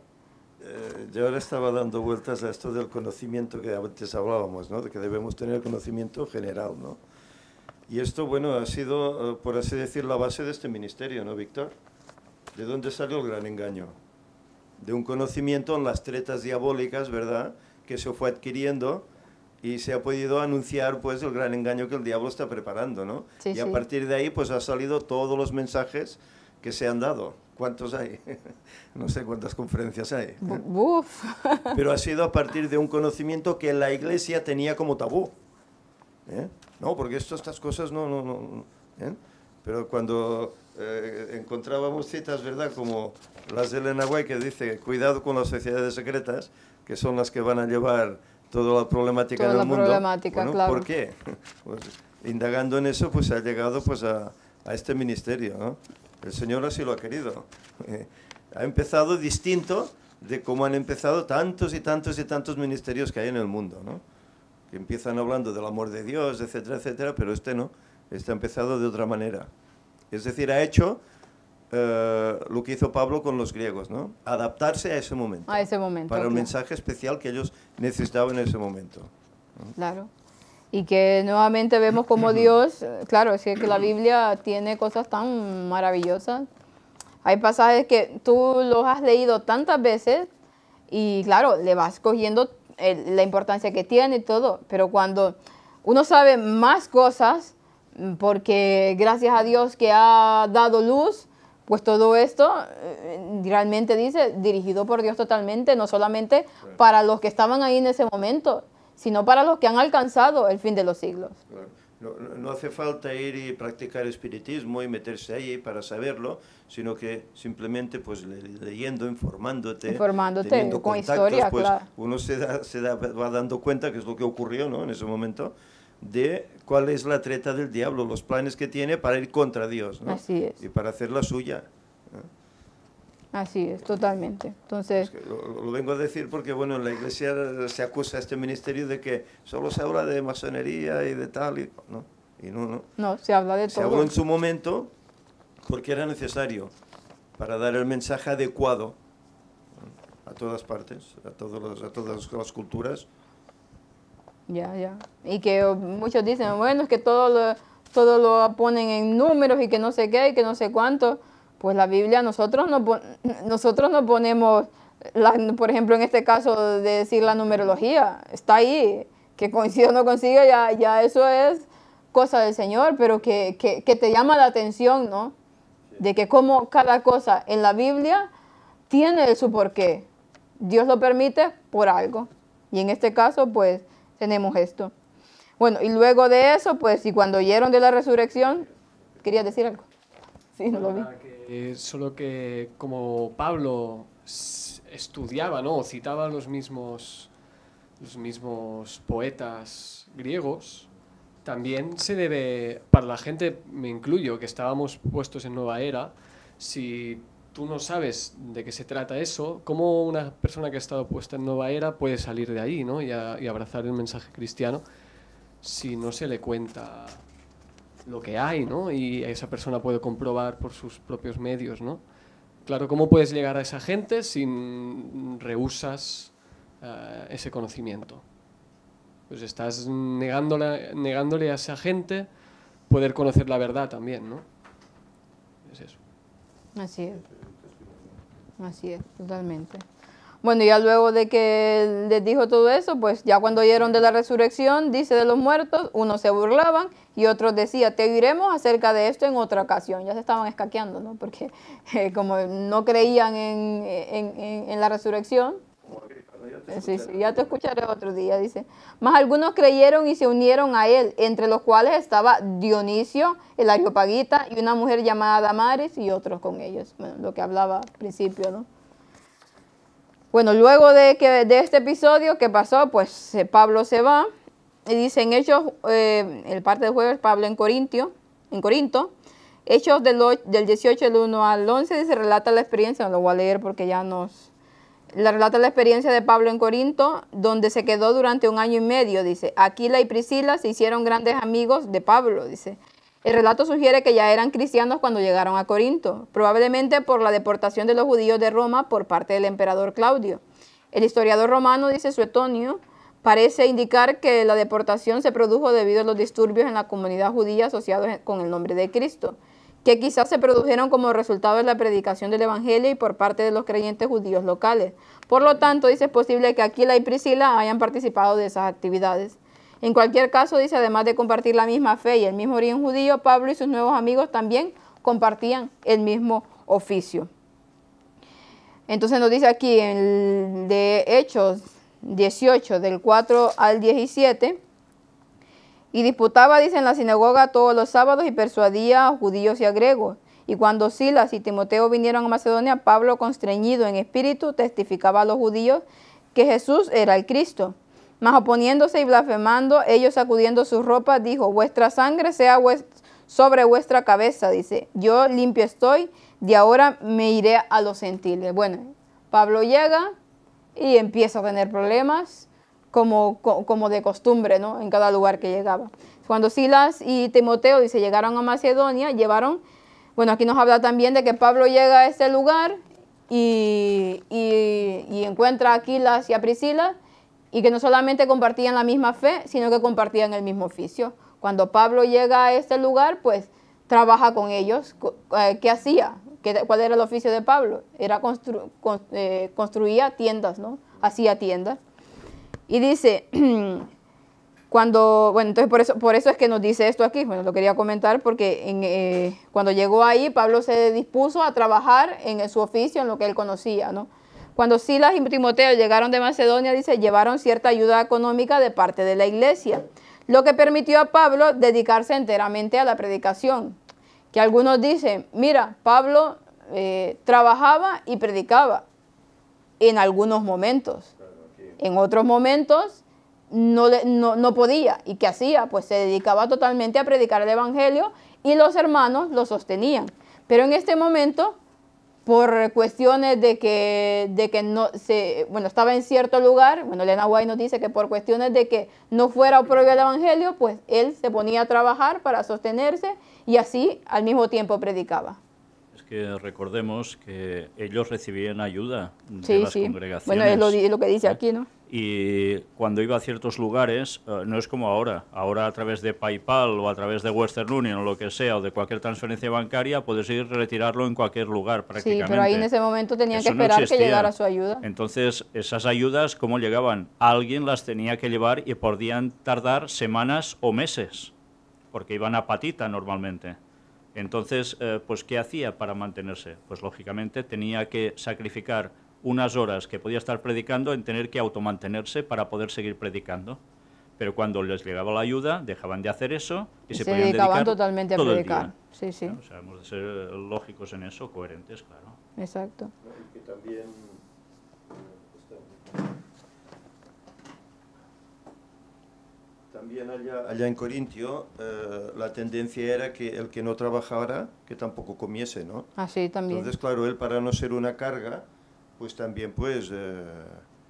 yo ahora estaba dando vueltas a esto del conocimiento que antes hablábamos, ¿no? De que debemos tener conocimiento general, ¿no? Y esto, bueno, ha sido, por así decir, la base de este ministerio, ¿no, Víctor? ¿De dónde salió el gran engaño? De un conocimiento en las tretas diabólicas, ¿verdad?, que se fue adquiriendo y se ha podido anunciar, pues, el gran engaño que el diablo está preparando, ¿no? Sí, y a partir de ahí, pues, ha salido todos los mensajes que se han dado. ¿Cuántos hay? No sé cuántas conferencias hay. Uf. Pero ha sido a partir de un conocimiento que la Iglesia tenía como tabú. No, porque estas cosas no. Pero cuando encontrábamos citas, ¿verdad?, como las de Elena White, que dice, cuidado con las sociedades secretas, que son las que van a llevar toda la problemática del mundo. Bueno, claro. ¿por qué? Pues, indagando en eso, pues ha llegado, pues, a este ministerio, ¿no? El Señor así lo ha querido. Ha empezado distinto de cómo han empezado tantos y tantos y tantos ministerios que hay en el mundo, ¿no? Que empiezan hablando del amor de Dios, etcétera, etcétera, pero este no. Este ha empezado de otra manera. Es decir, ha hecho lo que hizo Pablo con los griegos, ¿no? Adaptarse a ese momento. A ese momento. Para el mensaje especial que ellos necesitaban en ese momento. Claro. Y que nuevamente vemos como Dios, claro, es que la Biblia tiene cosas tan maravillosas. Hay pasajes que tú los has leído tantas veces y claro, le vas cogiendo la importancia que tiene y todo. Pero cuando uno sabe más cosas, porque gracias a Dios que ha dado luz, pues todo esto realmente dice, dirigido por Dios totalmente, no solamente para los que estaban ahí en ese momento, sino para los que han alcanzado el fin de los siglos. No hace falta ir y practicar espiritismo y meterse ahí para saberlo, sino que simplemente, pues, leyendo, informándote teniendo con contactos, historia, pues, claro. uno va dando cuenta, que es lo que ocurrió, ¿no?, en ese momento, de cuál es la treta del diablo, los planes que tiene para ir contra Dios, ¿no? Así es. Y para hacer la suya. Así es, totalmente. Entonces, Es que lo vengo a decir porque, bueno, en la iglesia se acusa a este ministerio de que solo se habla de masonería y de tal, y no, no. no, se habla de Se todo. habló en su momento porque era necesario para dar el mensaje adecuado a todas partes, a todas las culturas. Ya. Y que muchos dicen, bueno, es que todo lo ponen en números y que no sé qué y que no sé cuánto. Pues la Biblia, nosotros no ponemos, por ejemplo, en este caso de decir la numerología, está ahí, que coincida o no consiga, ya eso es cosa del Señor, pero que te llama la atención, ¿no? De que como cada cosa en la Biblia tiene su porqué. Dios lo permite por algo. Y en este caso, pues, tenemos esto. Bueno, y luego de eso, pues, y cuando oyeron de la resurrección, ¿querías decir algo? Sí, no lo vi. Solo que como Pablo estudiaba, ¿no? O citaba los mismos poetas griegos, también se debe, para la gente, me incluyo, que estábamos puestos en nueva era, si tú no sabes de qué se trata eso, ¿cómo una persona que ha estado puesta en nueva era puede salir de ahí, ¿no? y abrazar el mensaje cristiano si no se le cuenta lo que hay, ¿no? Y esa persona puede comprobar por sus propios medios, ¿no? Claro, ¿cómo puedes llegar a esa gente si rehusas ese conocimiento? Pues estás negándole a esa gente poder conocer la verdad también, ¿no? Es eso. Así es, totalmente. Bueno, ya luego de que les dijo todo eso, pues ya cuando oyeron de la resurrección, dice de los muertos, unos se burlaban y otros decían, te oiremos acerca de esto en otra ocasión. Ya se estaban escaqueando, ¿no? Porque como no creían en la resurrección. Sí, ya te escucharé otro día, dice. Mas algunos creyeron y se unieron a él, entre los cuales estaba Dionisio, el Areopagita, y una mujer llamada Damaris y otros con ellos. Bueno, lo que hablaba al principio, ¿no? Bueno, luego de este episodio que pasó, pues Pablo se va y dice en Hechos, el parte del jueves, Pablo en Corinto, Hechos del 18, del 1 al 11, dice, relata la experiencia, lo voy a leer porque relata la experiencia de Pablo en Corinto, donde se quedó durante 1 año y medio, dice, Aquila y Priscila se hicieron grandes amigos de Pablo, dice. El relato sugiere que ya eran cristianos cuando llegaron a Corinto, probablemente por la deportación de los judíos de Roma por parte del emperador Claudio. El historiador romano, dice Suetonio, parece indicar que la deportación se produjo debido a los disturbios en la comunidad judía asociados con el nombre de Cristo, que quizás se produjeron como resultado de la predicación del Evangelio y por parte de los creyentes judíos locales. Por lo tanto, dice, es posible que Aquila y Priscila hayan participado de esas actividades. En cualquier caso, dice, además de compartir la misma fe y el mismo origen judío, Pablo y sus nuevos amigos también compartían el mismo oficio. Entonces nos dice aquí en de Hechos 18, del 4 al 17, y disputaba, dice, en la sinagoga todos los sábados y persuadía a judíos y a griegos. Y cuando Silas y Timoteo vinieron a Macedonia, Pablo, constreñido en espíritu, testificaba a los judíos que Jesús era el Cristo. Mas oponiéndose y blasfemando, ellos sacudiendo sus ropas, dijo, vuestra sangre sea sobre vuestra cabeza, dice, yo limpio estoy, de ahora me iré a los gentiles. Bueno, Pablo llega y empieza a tener problemas, como de costumbre, ¿no? En cada lugar que llegaba. Cuando Silas y Timoteo, dice, llegaron a Macedonia, bueno, aquí nos habla también de que Pablo llega a este lugar y encuentra a Aquilas y a Priscila, y que no solamente compartían la misma fe, sino que compartían el mismo oficio. Cuando Pablo llega a este lugar, pues trabaja con ellos. ¿Qué hacía? ¿Cuál era el oficio de Pablo? Era construía tiendas, ¿no? Hacía tiendas. Y dice, entonces por eso es que nos dice esto aquí. Bueno, lo quería comentar porque cuando llegó ahí, Pablo se dispuso a trabajar en su oficio, en lo que él conocía, ¿no? Cuando Silas y Timoteo llegaron de Macedonia, dice, llevaron cierta ayuda económica de parte de la iglesia, lo que permitió a Pablo dedicarse enteramente a la predicación. Que algunos dicen, mira, Pablo trabajaba y predicaba en algunos momentos. En otros momentos no podía. ¿Y qué hacía? Pues se dedicaba totalmente a predicar el Evangelio y los hermanos lo sostenían. Pero en este momento por cuestiones de que no se, bueno, estaba en cierto lugar, bueno, Elena White nos dice que por cuestiones de que no fuera propio el evangelio, pues él se ponía a trabajar para sostenerse y así al mismo tiempo predicaba. Es que recordemos que ellos recibían ayuda de Sí, las sí. congregaciones. Bueno, es lo que dice aquí, ¿no? Y cuando iba a ciertos lugares, no es como ahora. Ahora a través de PayPal o a través de Western Union o lo que sea, o de cualquier transferencia bancaria, puedes ir a retirarlo en cualquier lugar prácticamente. Sí, pero ahí en ese momento tenían que Eso no esperar que existía. llegara su ayuda. Entonces, esas ayudas, ¿cómo llegaban? Alguien las tenía que llevar y podían tardar semanas o meses, porque iban a patita normalmente. Entonces, pues, ¿qué hacía para mantenerse? Pues, lógicamente, tenía que sacrificar unas horas que podía estar predicando en tener que automantenerse para poder seguir predicando. Pero cuando les llegaba la ayuda, dejaban de hacer eso y se podían dedicaban dedicar totalmente a todo el predicar. día. Sí, sí. O sea, hemos de ser lógicos en eso, coherentes, claro. Exacto. Y que también, también allá en Corintio la tendencia era que el que no trabajara, que tampoco comiese, ¿no? Así también. Entonces, claro, él para no ser una carga, pues también pues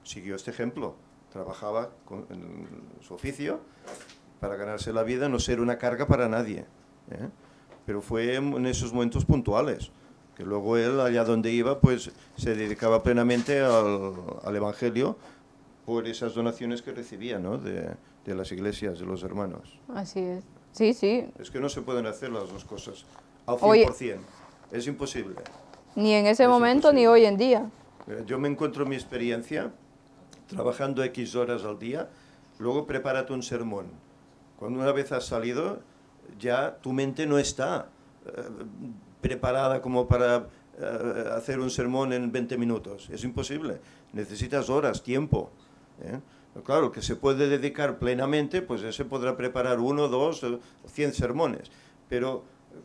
siguió este ejemplo. Trabajaba en su oficio para ganarse la vida, no ser una carga para nadie, ¿eh? Pero fue en esos momentos puntuales, que luego él, allá donde iba, pues se dedicaba plenamente al Evangelio por esas donaciones que recibía, ¿no? de las iglesias, de los hermanos. Así es. Sí, sí. Es que no se pueden hacer las dos cosas al 100%. Es imposible. Ni en ese Es momento ni imposible. hoy en día. Yo me encuentro en mi experiencia trabajando X horas al día, luego prepárate un sermón. Cuando una vez has salido, ya tu mente no está preparada como para hacer un sermón en 20 minutos. Es imposible. Necesitas horas, tiempo, ¿eh? Claro, que se puede dedicar plenamente, pues ese podrá preparar 1, 2, 100 sermones. Pero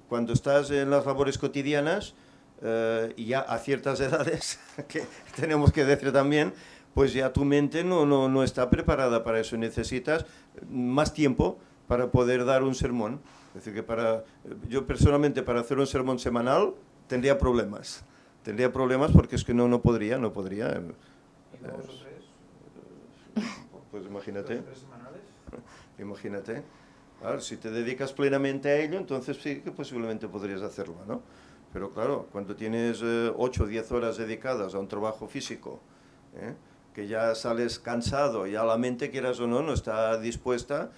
cuando estás en las labores cotidianas, y ya a ciertas edades, que tenemos que decir también, pues ya tu mente no está preparada para eso. Necesitas más tiempo para poder dar un sermón. Es decir, que yo personalmente para hacer un sermón semanal tendría problemas. Tendría problemas porque es que no podría. ¿Y 2 o 3? Pues imagínate. 2 o 3 semanales. Imagínate. Claro, si te dedicas plenamente a ello, entonces sí que posiblemente podrías hacerlo, ¿no? Pero claro, cuando tienes 8 o 10 horas dedicadas a un trabajo físico, que ya sales cansado, ya la mente, quieras o no está dispuesta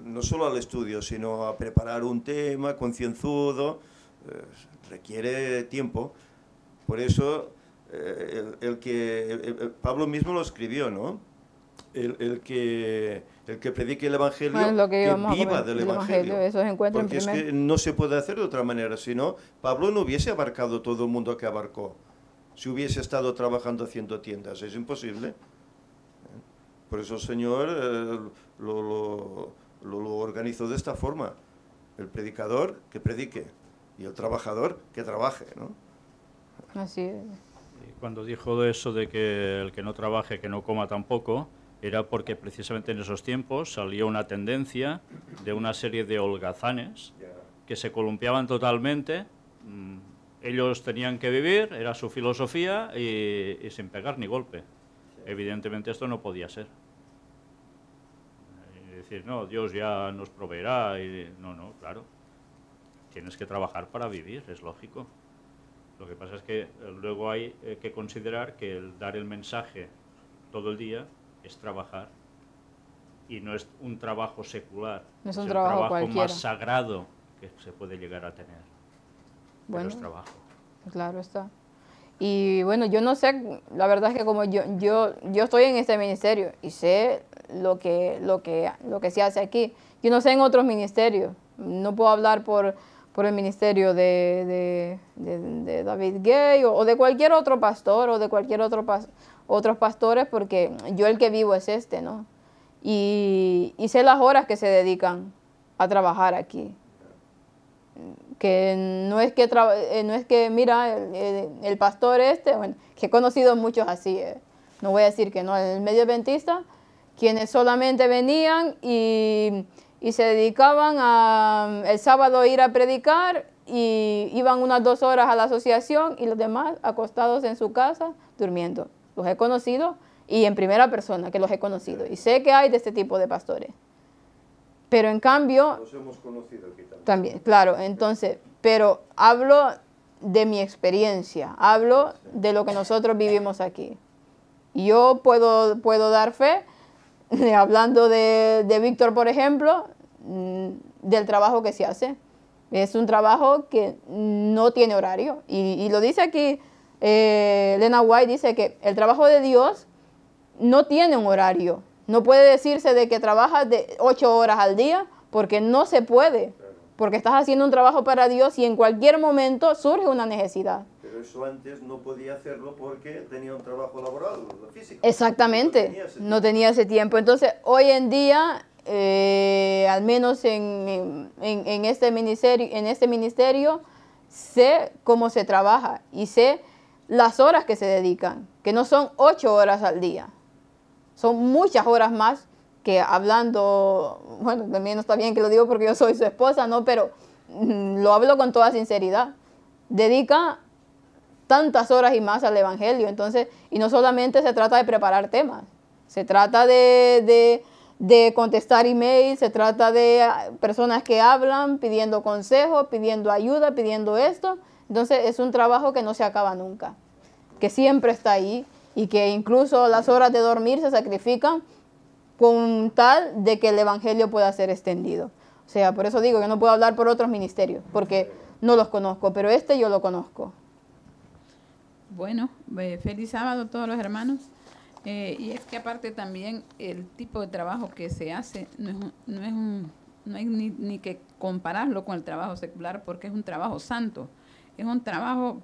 no solo al estudio, sino a preparar un tema concienzudo, requiere tiempo. Por eso, Pablo mismo lo escribió, ¿no? El que predique el Evangelio, Bueno, que viva del Evangelio. Eso se encuentra Porque en es primer. que no se puede hacer de otra manera, si no, Pablo no hubiese abarcado todo el mundo que abarcó, si hubiese estado trabajando haciendo tiendas, es imposible. Por eso el Señor lo organizó de esta forma, el predicador que predique y el trabajador que trabaje, ¿no? Así es. Y cuando dijo eso de que el que no trabaje, que no coma tampoco, era porque precisamente en esos tiempos salió una tendencia de una serie de holgazanes que se columpiaban totalmente. Ellos tenían que vivir, era su filosofía, y sin pegar ni golpe. Evidentemente esto no podía ser. Y decir, no, Dios ya nos proveerá. No, claro. Tienes que trabajar para vivir, es lógico. Lo que pasa es que luego hay que considerar que el dar el mensaje todo el día es trabajar, y no es un trabajo secular, No es es un el trabajo trabajo cualquiera. más sagrado que se puede llegar a tener. Bueno, Pero es trabajo. claro está. Y bueno, yo no sé, la verdad es que como yo estoy en este ministerio y sé lo que se hace aquí. Yo no sé en otros ministerios. No puedo hablar por el ministerio de David Gay o de cualquier otro pastor o de cualquier otros pastores, porque yo el que vivo es este, ¿no? Y sé las horas que se dedican a trabajar aquí. Que no es que mira, el pastor bueno, que he conocido muchos así, no voy a decir que no, el medio adventista, quienes solamente venían y se dedicaban el sábado a ir a predicar y iban unas 2 horas a la asociación y los demás acostados en su casa durmiendo. Los he conocido y en primera persona que los he conocido. Y sé que hay de este tipo de pastores. Pero en cambio... Los hemos conocido aquí también, claro. Entonces, pero hablo de mi experiencia. Hablo de lo que nosotros vivimos aquí. Yo puedo dar fe, hablando de Víctor, por ejemplo, del trabajo que se hace. Es un trabajo que no tiene horario. Y lo dice aquí, Lena White dice que el trabajo de Dios no tiene un horario. No puede decirse de que trabajas de 8 horas al día, porque no se puede. Porque estás haciendo un trabajo para Dios y en cualquier momento surge una necesidad. Pero eso antes no podía hacerlo porque tenía un trabajo laboral, físico. Exactamente, no tenía ese tiempo. Entonces, hoy en día, al menos en este ministerio, sé cómo se trabaja y sé las horas que se dedican, que no son 8 horas al día. Son muchas horas más que hablando, bueno, también no está bien que lo digo porque yo soy su esposa, ¿no? Pero lo hablo con toda sinceridad. Dedica tantas horas y más al Evangelio. Entonces, y no solamente se trata de preparar temas, se trata de contestar emails, se trata de personas que hablan, pidiendo consejos, pidiendo ayuda, pidiendo esto. Entonces, es un trabajo que no se acaba nunca, que siempre está ahí y que incluso las horas de dormir se sacrifican con tal de que el Evangelio pueda ser extendido. O sea, por eso digo que no puedo hablar por otros ministerios, porque no los conozco, pero este yo lo conozco. Bueno, feliz sábado a todos los hermanos. Y es que aparte también el tipo de trabajo que se hace no hay ni que compararlo con el trabajo secular, porque es un trabajo santo. Es un trabajo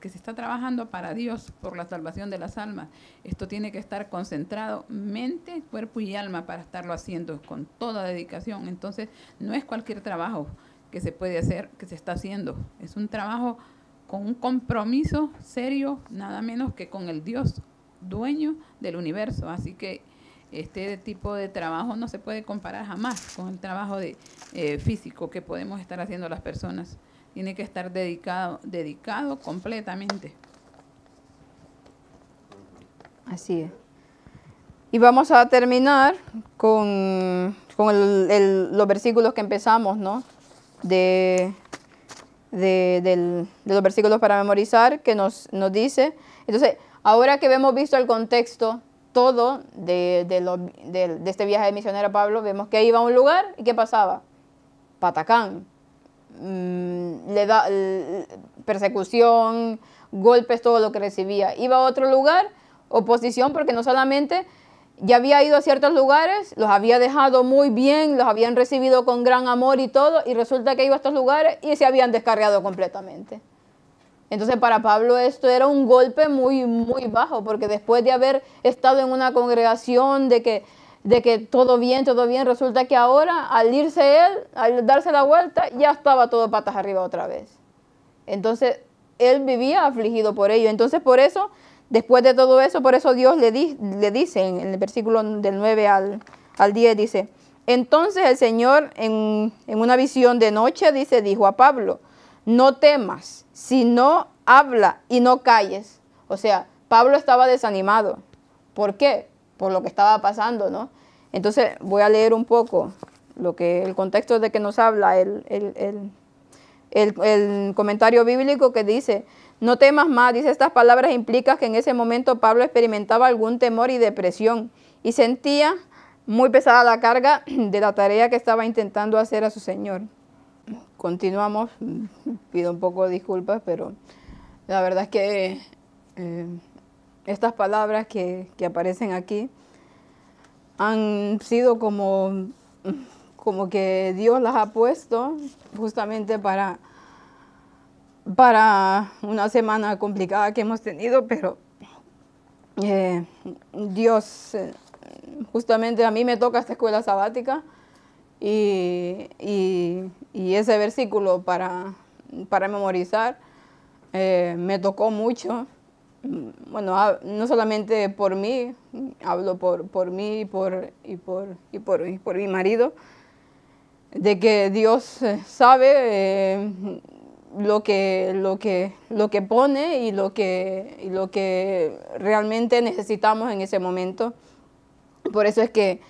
que se está trabajando para Dios por la salvación de las almas. Esto tiene que estar concentrado mente, cuerpo y alma para estarlo haciendo con toda dedicación. Entonces, no es cualquier trabajo que se puede hacer, que se está haciendo. Es un trabajo con un compromiso serio, nada menos que con el Dios dueño del universo. Así que este tipo de trabajo no se puede comparar jamás con el trabajo físico que podemos estar haciendo las personas. Tiene que estar dedicado completamente. Así es. Y vamos a terminar con los versículos que empezamos, ¿no? De los versículos para memorizar, que nos dice. Entonces, ahora que hemos visto el contexto todo de este viaje de misionero Pablo, vemos que iba a un lugar y ¿qué pasaba? Patacán. Persecución, golpes, todo lo que recibía. Iba a otro lugar, oposición, porque no solamente ya había ido a ciertos lugares, los había dejado muy bien, los habían recibido con gran amor y todo, y resulta que iba a estos lugares y se habían descarriado completamente. Entonces para Pablo esto era un golpe muy, muy bajo, porque después de haber estado en una congregación de que todo bien, resulta que ahora al irse él, al darse la vuelta, ya estaba todo patas arriba otra vez. Entonces él vivía afligido por ello. Entonces por eso, después de todo eso, por eso Dios le dice en el versículo del 9 al 10, dice: entonces el Señor en una visión de noche, dijo a Pablo: no temas, sino habla y no calles. O sea, Pablo estaba desanimado. ¿Por qué? Por lo que estaba pasando, ¿no? Entonces voy a leer un poco el contexto de que nos habla el comentario bíblico, que dice: no temas más. Dice, estas palabras implican que en ese momento Pablo experimentaba algún temor y depresión y sentía muy pesada la carga de la tarea que estaba intentando hacer a su Señor. Continuamos, pido un poco de disculpas, pero la verdad es que estas palabras que aparecen aquí han sido como que Dios las ha puesto justamente para una semana complicada que hemos tenido, pero Dios, justamente a mí me toca esta escuela sabática y ese versículo para memorizar me tocó mucho. Bueno, no solamente por mí, hablo por mí y por mi marido, Dios sabe lo que pone y lo que realmente necesitamos en ese momento. Por eso es que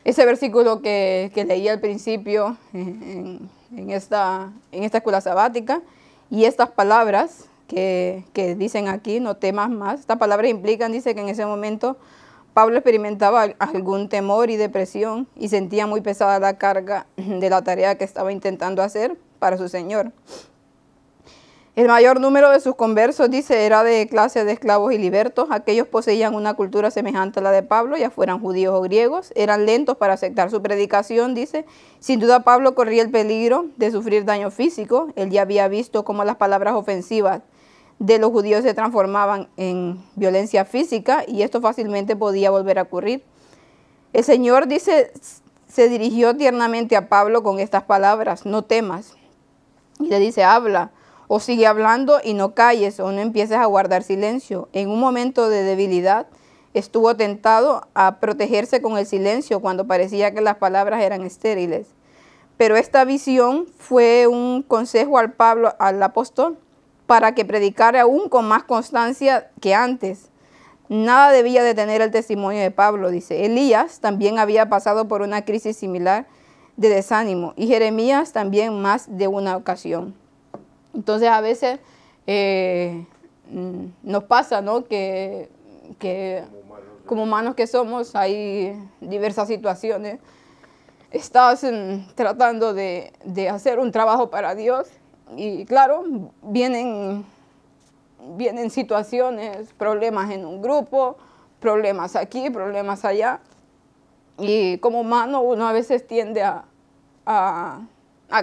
ese versículo que leí al principio en esta escuela sabática y estas palabras que dicen aquí, no temas más, estas palabras implican, dice que en ese momento Pablo experimentaba algún temor y depresión y sentía muy pesada la carga de la tarea que estaba intentando hacer para su Señor. El mayor número de sus conversos, dice, era de clase de esclavos y libertos. Aquellos poseían una cultura semejante a la de Pablo, ya fueran judíos o griegos. Eran lentos para aceptar su predicación, dice. Sin duda Pablo corría el peligro de sufrir daño físico. Él ya había visto cómo las palabras ofensivas de los judíos se transformaban en violencia física y esto fácilmente podía volver a ocurrir. El Señor, dice, se dirigió tiernamente a Pablo con estas palabras: no temas. Y le dice: habla, o sigue hablando y no calles, o no empieces a guardar silencio. En un momento de debilidad estuvo tentado a protegerse con el silencio cuando parecía que las palabras eran estériles. Pero esta visión fue un consejo al apóstol para que predicara aún con más constancia que antes. Nada debía detener el testimonio de Pablo, dice. Elías también había pasado por una crisis similar de desánimo y Jeremías también más de una ocasión. Entonces a veces nos pasa, ¿no? que como humanos que somos, hay diversas situaciones. Estás tratando de hacer un trabajo para Dios y claro, vienen situaciones, problemas en un grupo, problemas aquí, problemas allá. Y como humano uno a veces tiende a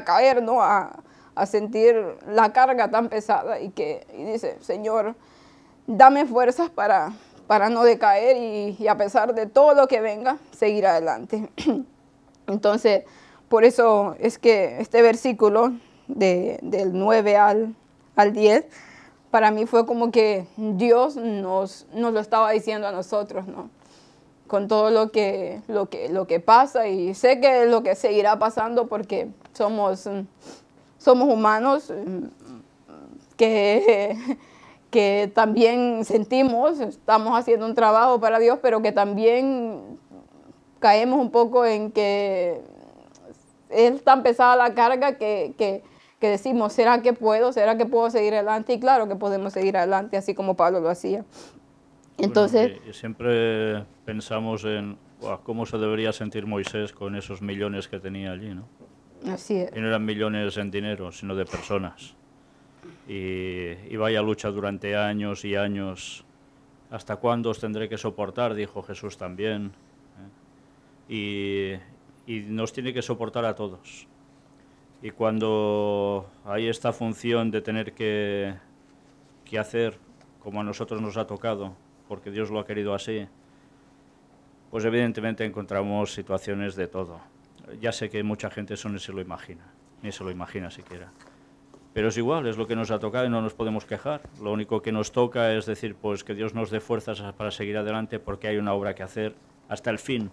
caer, ¿no? A sentir la carga tan pesada y dice: Señor, dame fuerzas para no decaer y a pesar de todo lo que venga, seguir adelante. Entonces, por eso es que este versículo del 9 al 10, para mí fue como que Dios nos lo estaba diciendo a nosotros, ¿no? Con todo lo que pasa, y sé que lo que seguirá pasando porque somos humanos que también sentimos, estamos haciendo un trabajo para Dios, pero que también caemos un poco en que es tan pesada la carga que decimos: ¿será que puedo seguir adelante? Y claro que podemos seguir adelante, así como Pablo lo hacía. Entonces, bueno, y siempre pensamos en cómo se debería sentir Moisés con esos millones que tenía allí, ¿no? Así es. Y no eran millones en dinero, sino de personas. Y vaya lucha durante años y años. ¿Hasta cuándo os tendré que soportar?, dijo Jesús también. Y nos tiene que soportar a todos. Y cuando hay esta función de tener que hacer como a nosotros nos ha tocado, porque Dios lo ha querido así, pues evidentemente encontramos situaciones de todo. Ya sé que mucha gente eso ni se lo imagina siquiera. Pero es igual, es lo que nos ha tocado y no nos podemos quejar. Lo único que nos toca es decir, pues que Dios nos dé fuerzas para seguir adelante, porque hay una obra que hacer hasta el fin.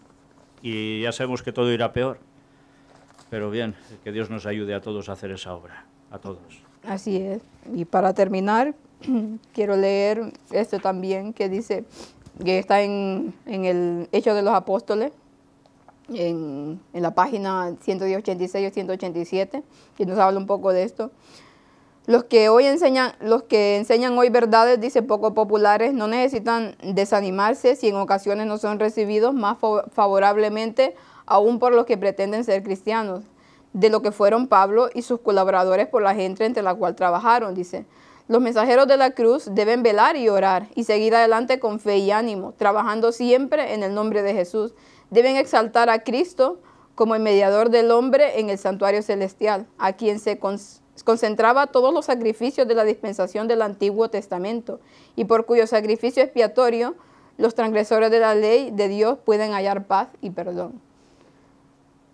Y ya sabemos que todo irá peor. Pero bien, que Dios nos ayude a todos a hacer esa obra, a todos. Así es. Y para terminar, quiero leer esto también, que dice, que está en el Hechos de los Apóstoles, en la página 186 o 187, y nos habla un poco de esto. Los que enseñan hoy verdades, dice, poco populares, no necesitan desanimarse si en ocasiones no son recibidos más favorablemente, aún por los que pretenden ser cristianos, de lo que fueron Pablo y sus colaboradores por la gente entre la cual trabajaron, dice. Los mensajeros de la cruz deben velar y orar y seguir adelante con fe y ánimo, trabajando siempre en el nombre de Jesús. Deben exaltar a Cristo como el mediador del hombre en el santuario celestial, a quien se concentraba todos los sacrificios de la dispensación del Antiguo Testamento, y por cuyo sacrificio expiatorio los transgresores de la ley de Dios pueden hallar paz y perdón.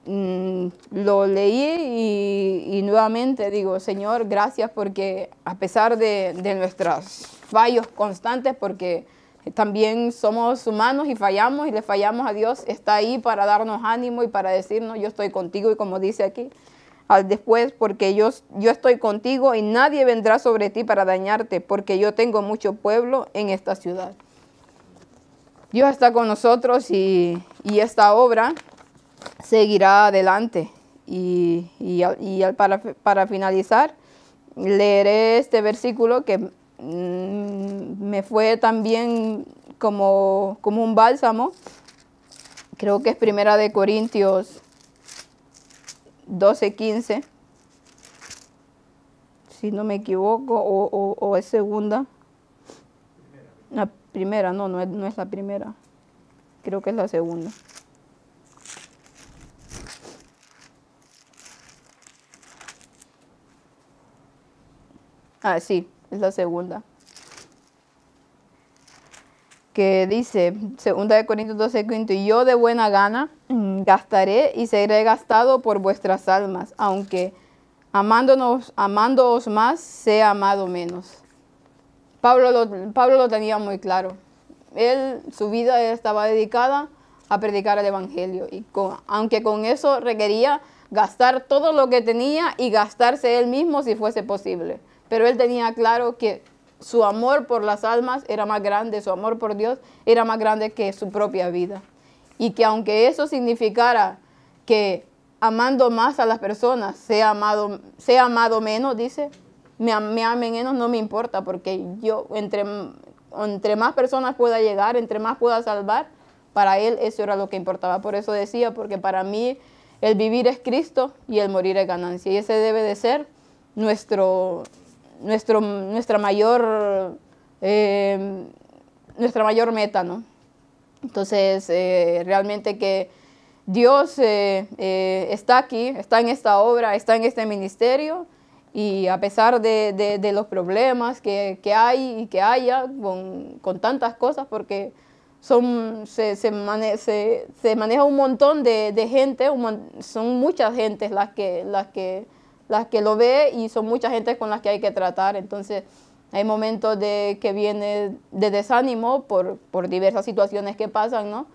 Lo leí y nuevamente digo: Señor, gracias, porque a pesar de nuestros fallos constantes, porque también somos humanos y fallamos y le fallamos a Dios. Está ahí para darnos ánimo y para decirnos, yo estoy contigo, y como dice aquí, después, porque yo estoy contigo y nadie vendrá sobre ti para dañarte, porque yo tengo mucho pueblo en esta ciudad. Dios está con nosotros y esta obra seguirá adelante. Para finalizar, leeré este versículo que me fue también como un bálsamo. Creo que es Primera de Corintios 12:15, si no me equivoco, o es segunda. La primera, no es la primera. Creo que es la segunda. Sí, es la segunda. Que dice, 2 Corintios 12:15, y yo de buena gana gastaré y seré gastado por vuestras almas, aunque amándoos más, sea amado menos. Pablo lo tenía muy claro. Su vida estaba dedicada a predicar el Evangelio, y aunque con eso requería gastar todo lo que tenía y gastarse él mismo si fuese posible. Pero él tenía claro que su amor por las almas era más grande, su amor por Dios era más grande que su propia vida. Y que aunque eso significara que amando más a las personas sea amado menos, dice, me amen menos, no me importa, porque yo entre más personas pueda llegar, entre más pueda salvar, para él eso era lo que importaba. Por eso decía, porque para mí el vivir es Cristo y el morir es ganancia. Y ese debe de ser nuestra mayor meta, ¿no? Entonces, realmente que Dios está aquí, está en esta obra, está en este ministerio, y a pesar de los problemas que hay y que haya con tantas cosas, porque se maneja un montón de gente, son muchas gentes las que lo ve, y son muchas gentes con las que hay que tratar. Entonces hay momentos que viene de desánimo por diversas situaciones que pasan, ¿no?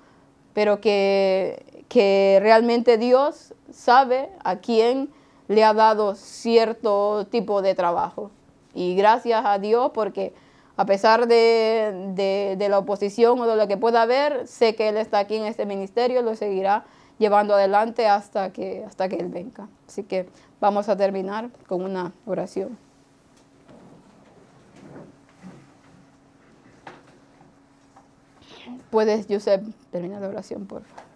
Pero que realmente Dios sabe a quién le ha dado cierto tipo de trabajo. Y gracias a Dios, porque a pesar de la oposición o de lo que pueda haber, sé que Él está aquí en este ministerio, lo seguirá llevando adelante hasta que Él venga. Así que vamos a terminar con una oración. Puedes, Josep, terminar la oración, por favor.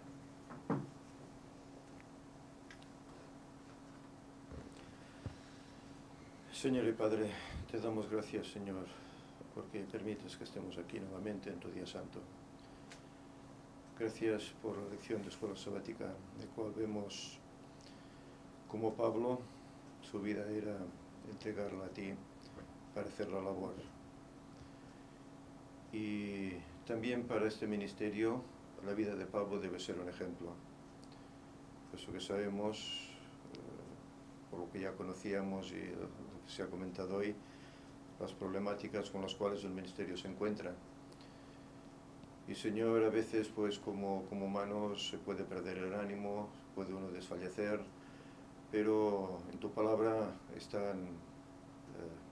Señor y Padre, te damos gracias, Señor, porque permites que estemos aquí nuevamente en tu día santo. Gracias por la lección de escuela sabática, de cual vemos como Pablo, su vida era entregarla a ti para hacer la labor. Y también para este ministerio, la vida de Pablo debe ser un ejemplo. Eso que sabemos, por lo que ya conocíamos y lo que se ha comentado hoy, las problemáticas con las cuales el ministerio se encuentra. Y Señor, a veces pues como humanos se puede perder el ánimo, puede uno desfallecer, pero en tu palabra están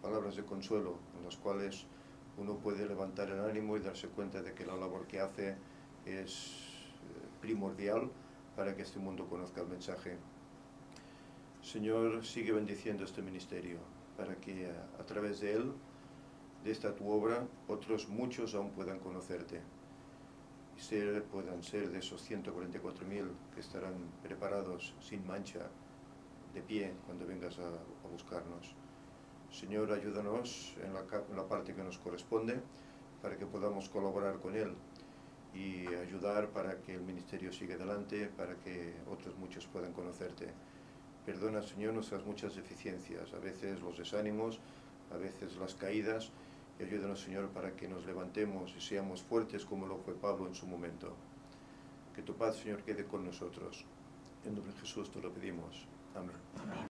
palabras de consuelo, en las cuales uno puede levantar el ánimo y darse cuenta de que la labor que hace es primordial para que este mundo conozca el mensaje. Señor, sigue bendiciendo este ministerio, para que a través de él, de esta tu obra, otros muchos aún puedan conocerte. Y puedan ser de esos 144.000 que estarán preparados sin mancha, de pie, cuando vengas a buscarnos. Señor, ayúdanos en la parte que nos corresponde, para que podamos colaborar con él y ayudar para que el ministerio siga adelante, para que otros muchos puedan conocerte. Perdona, Señor, nuestras muchas deficiencias, a veces los desánimos, a veces las caídas, y ayúdanos, Señor, para que nos levantemos y seamos fuertes como lo fue Pablo en su momento. Que tu paz, Señor, quede con nosotros. En nombre de Jesús te lo pedimos. Amén.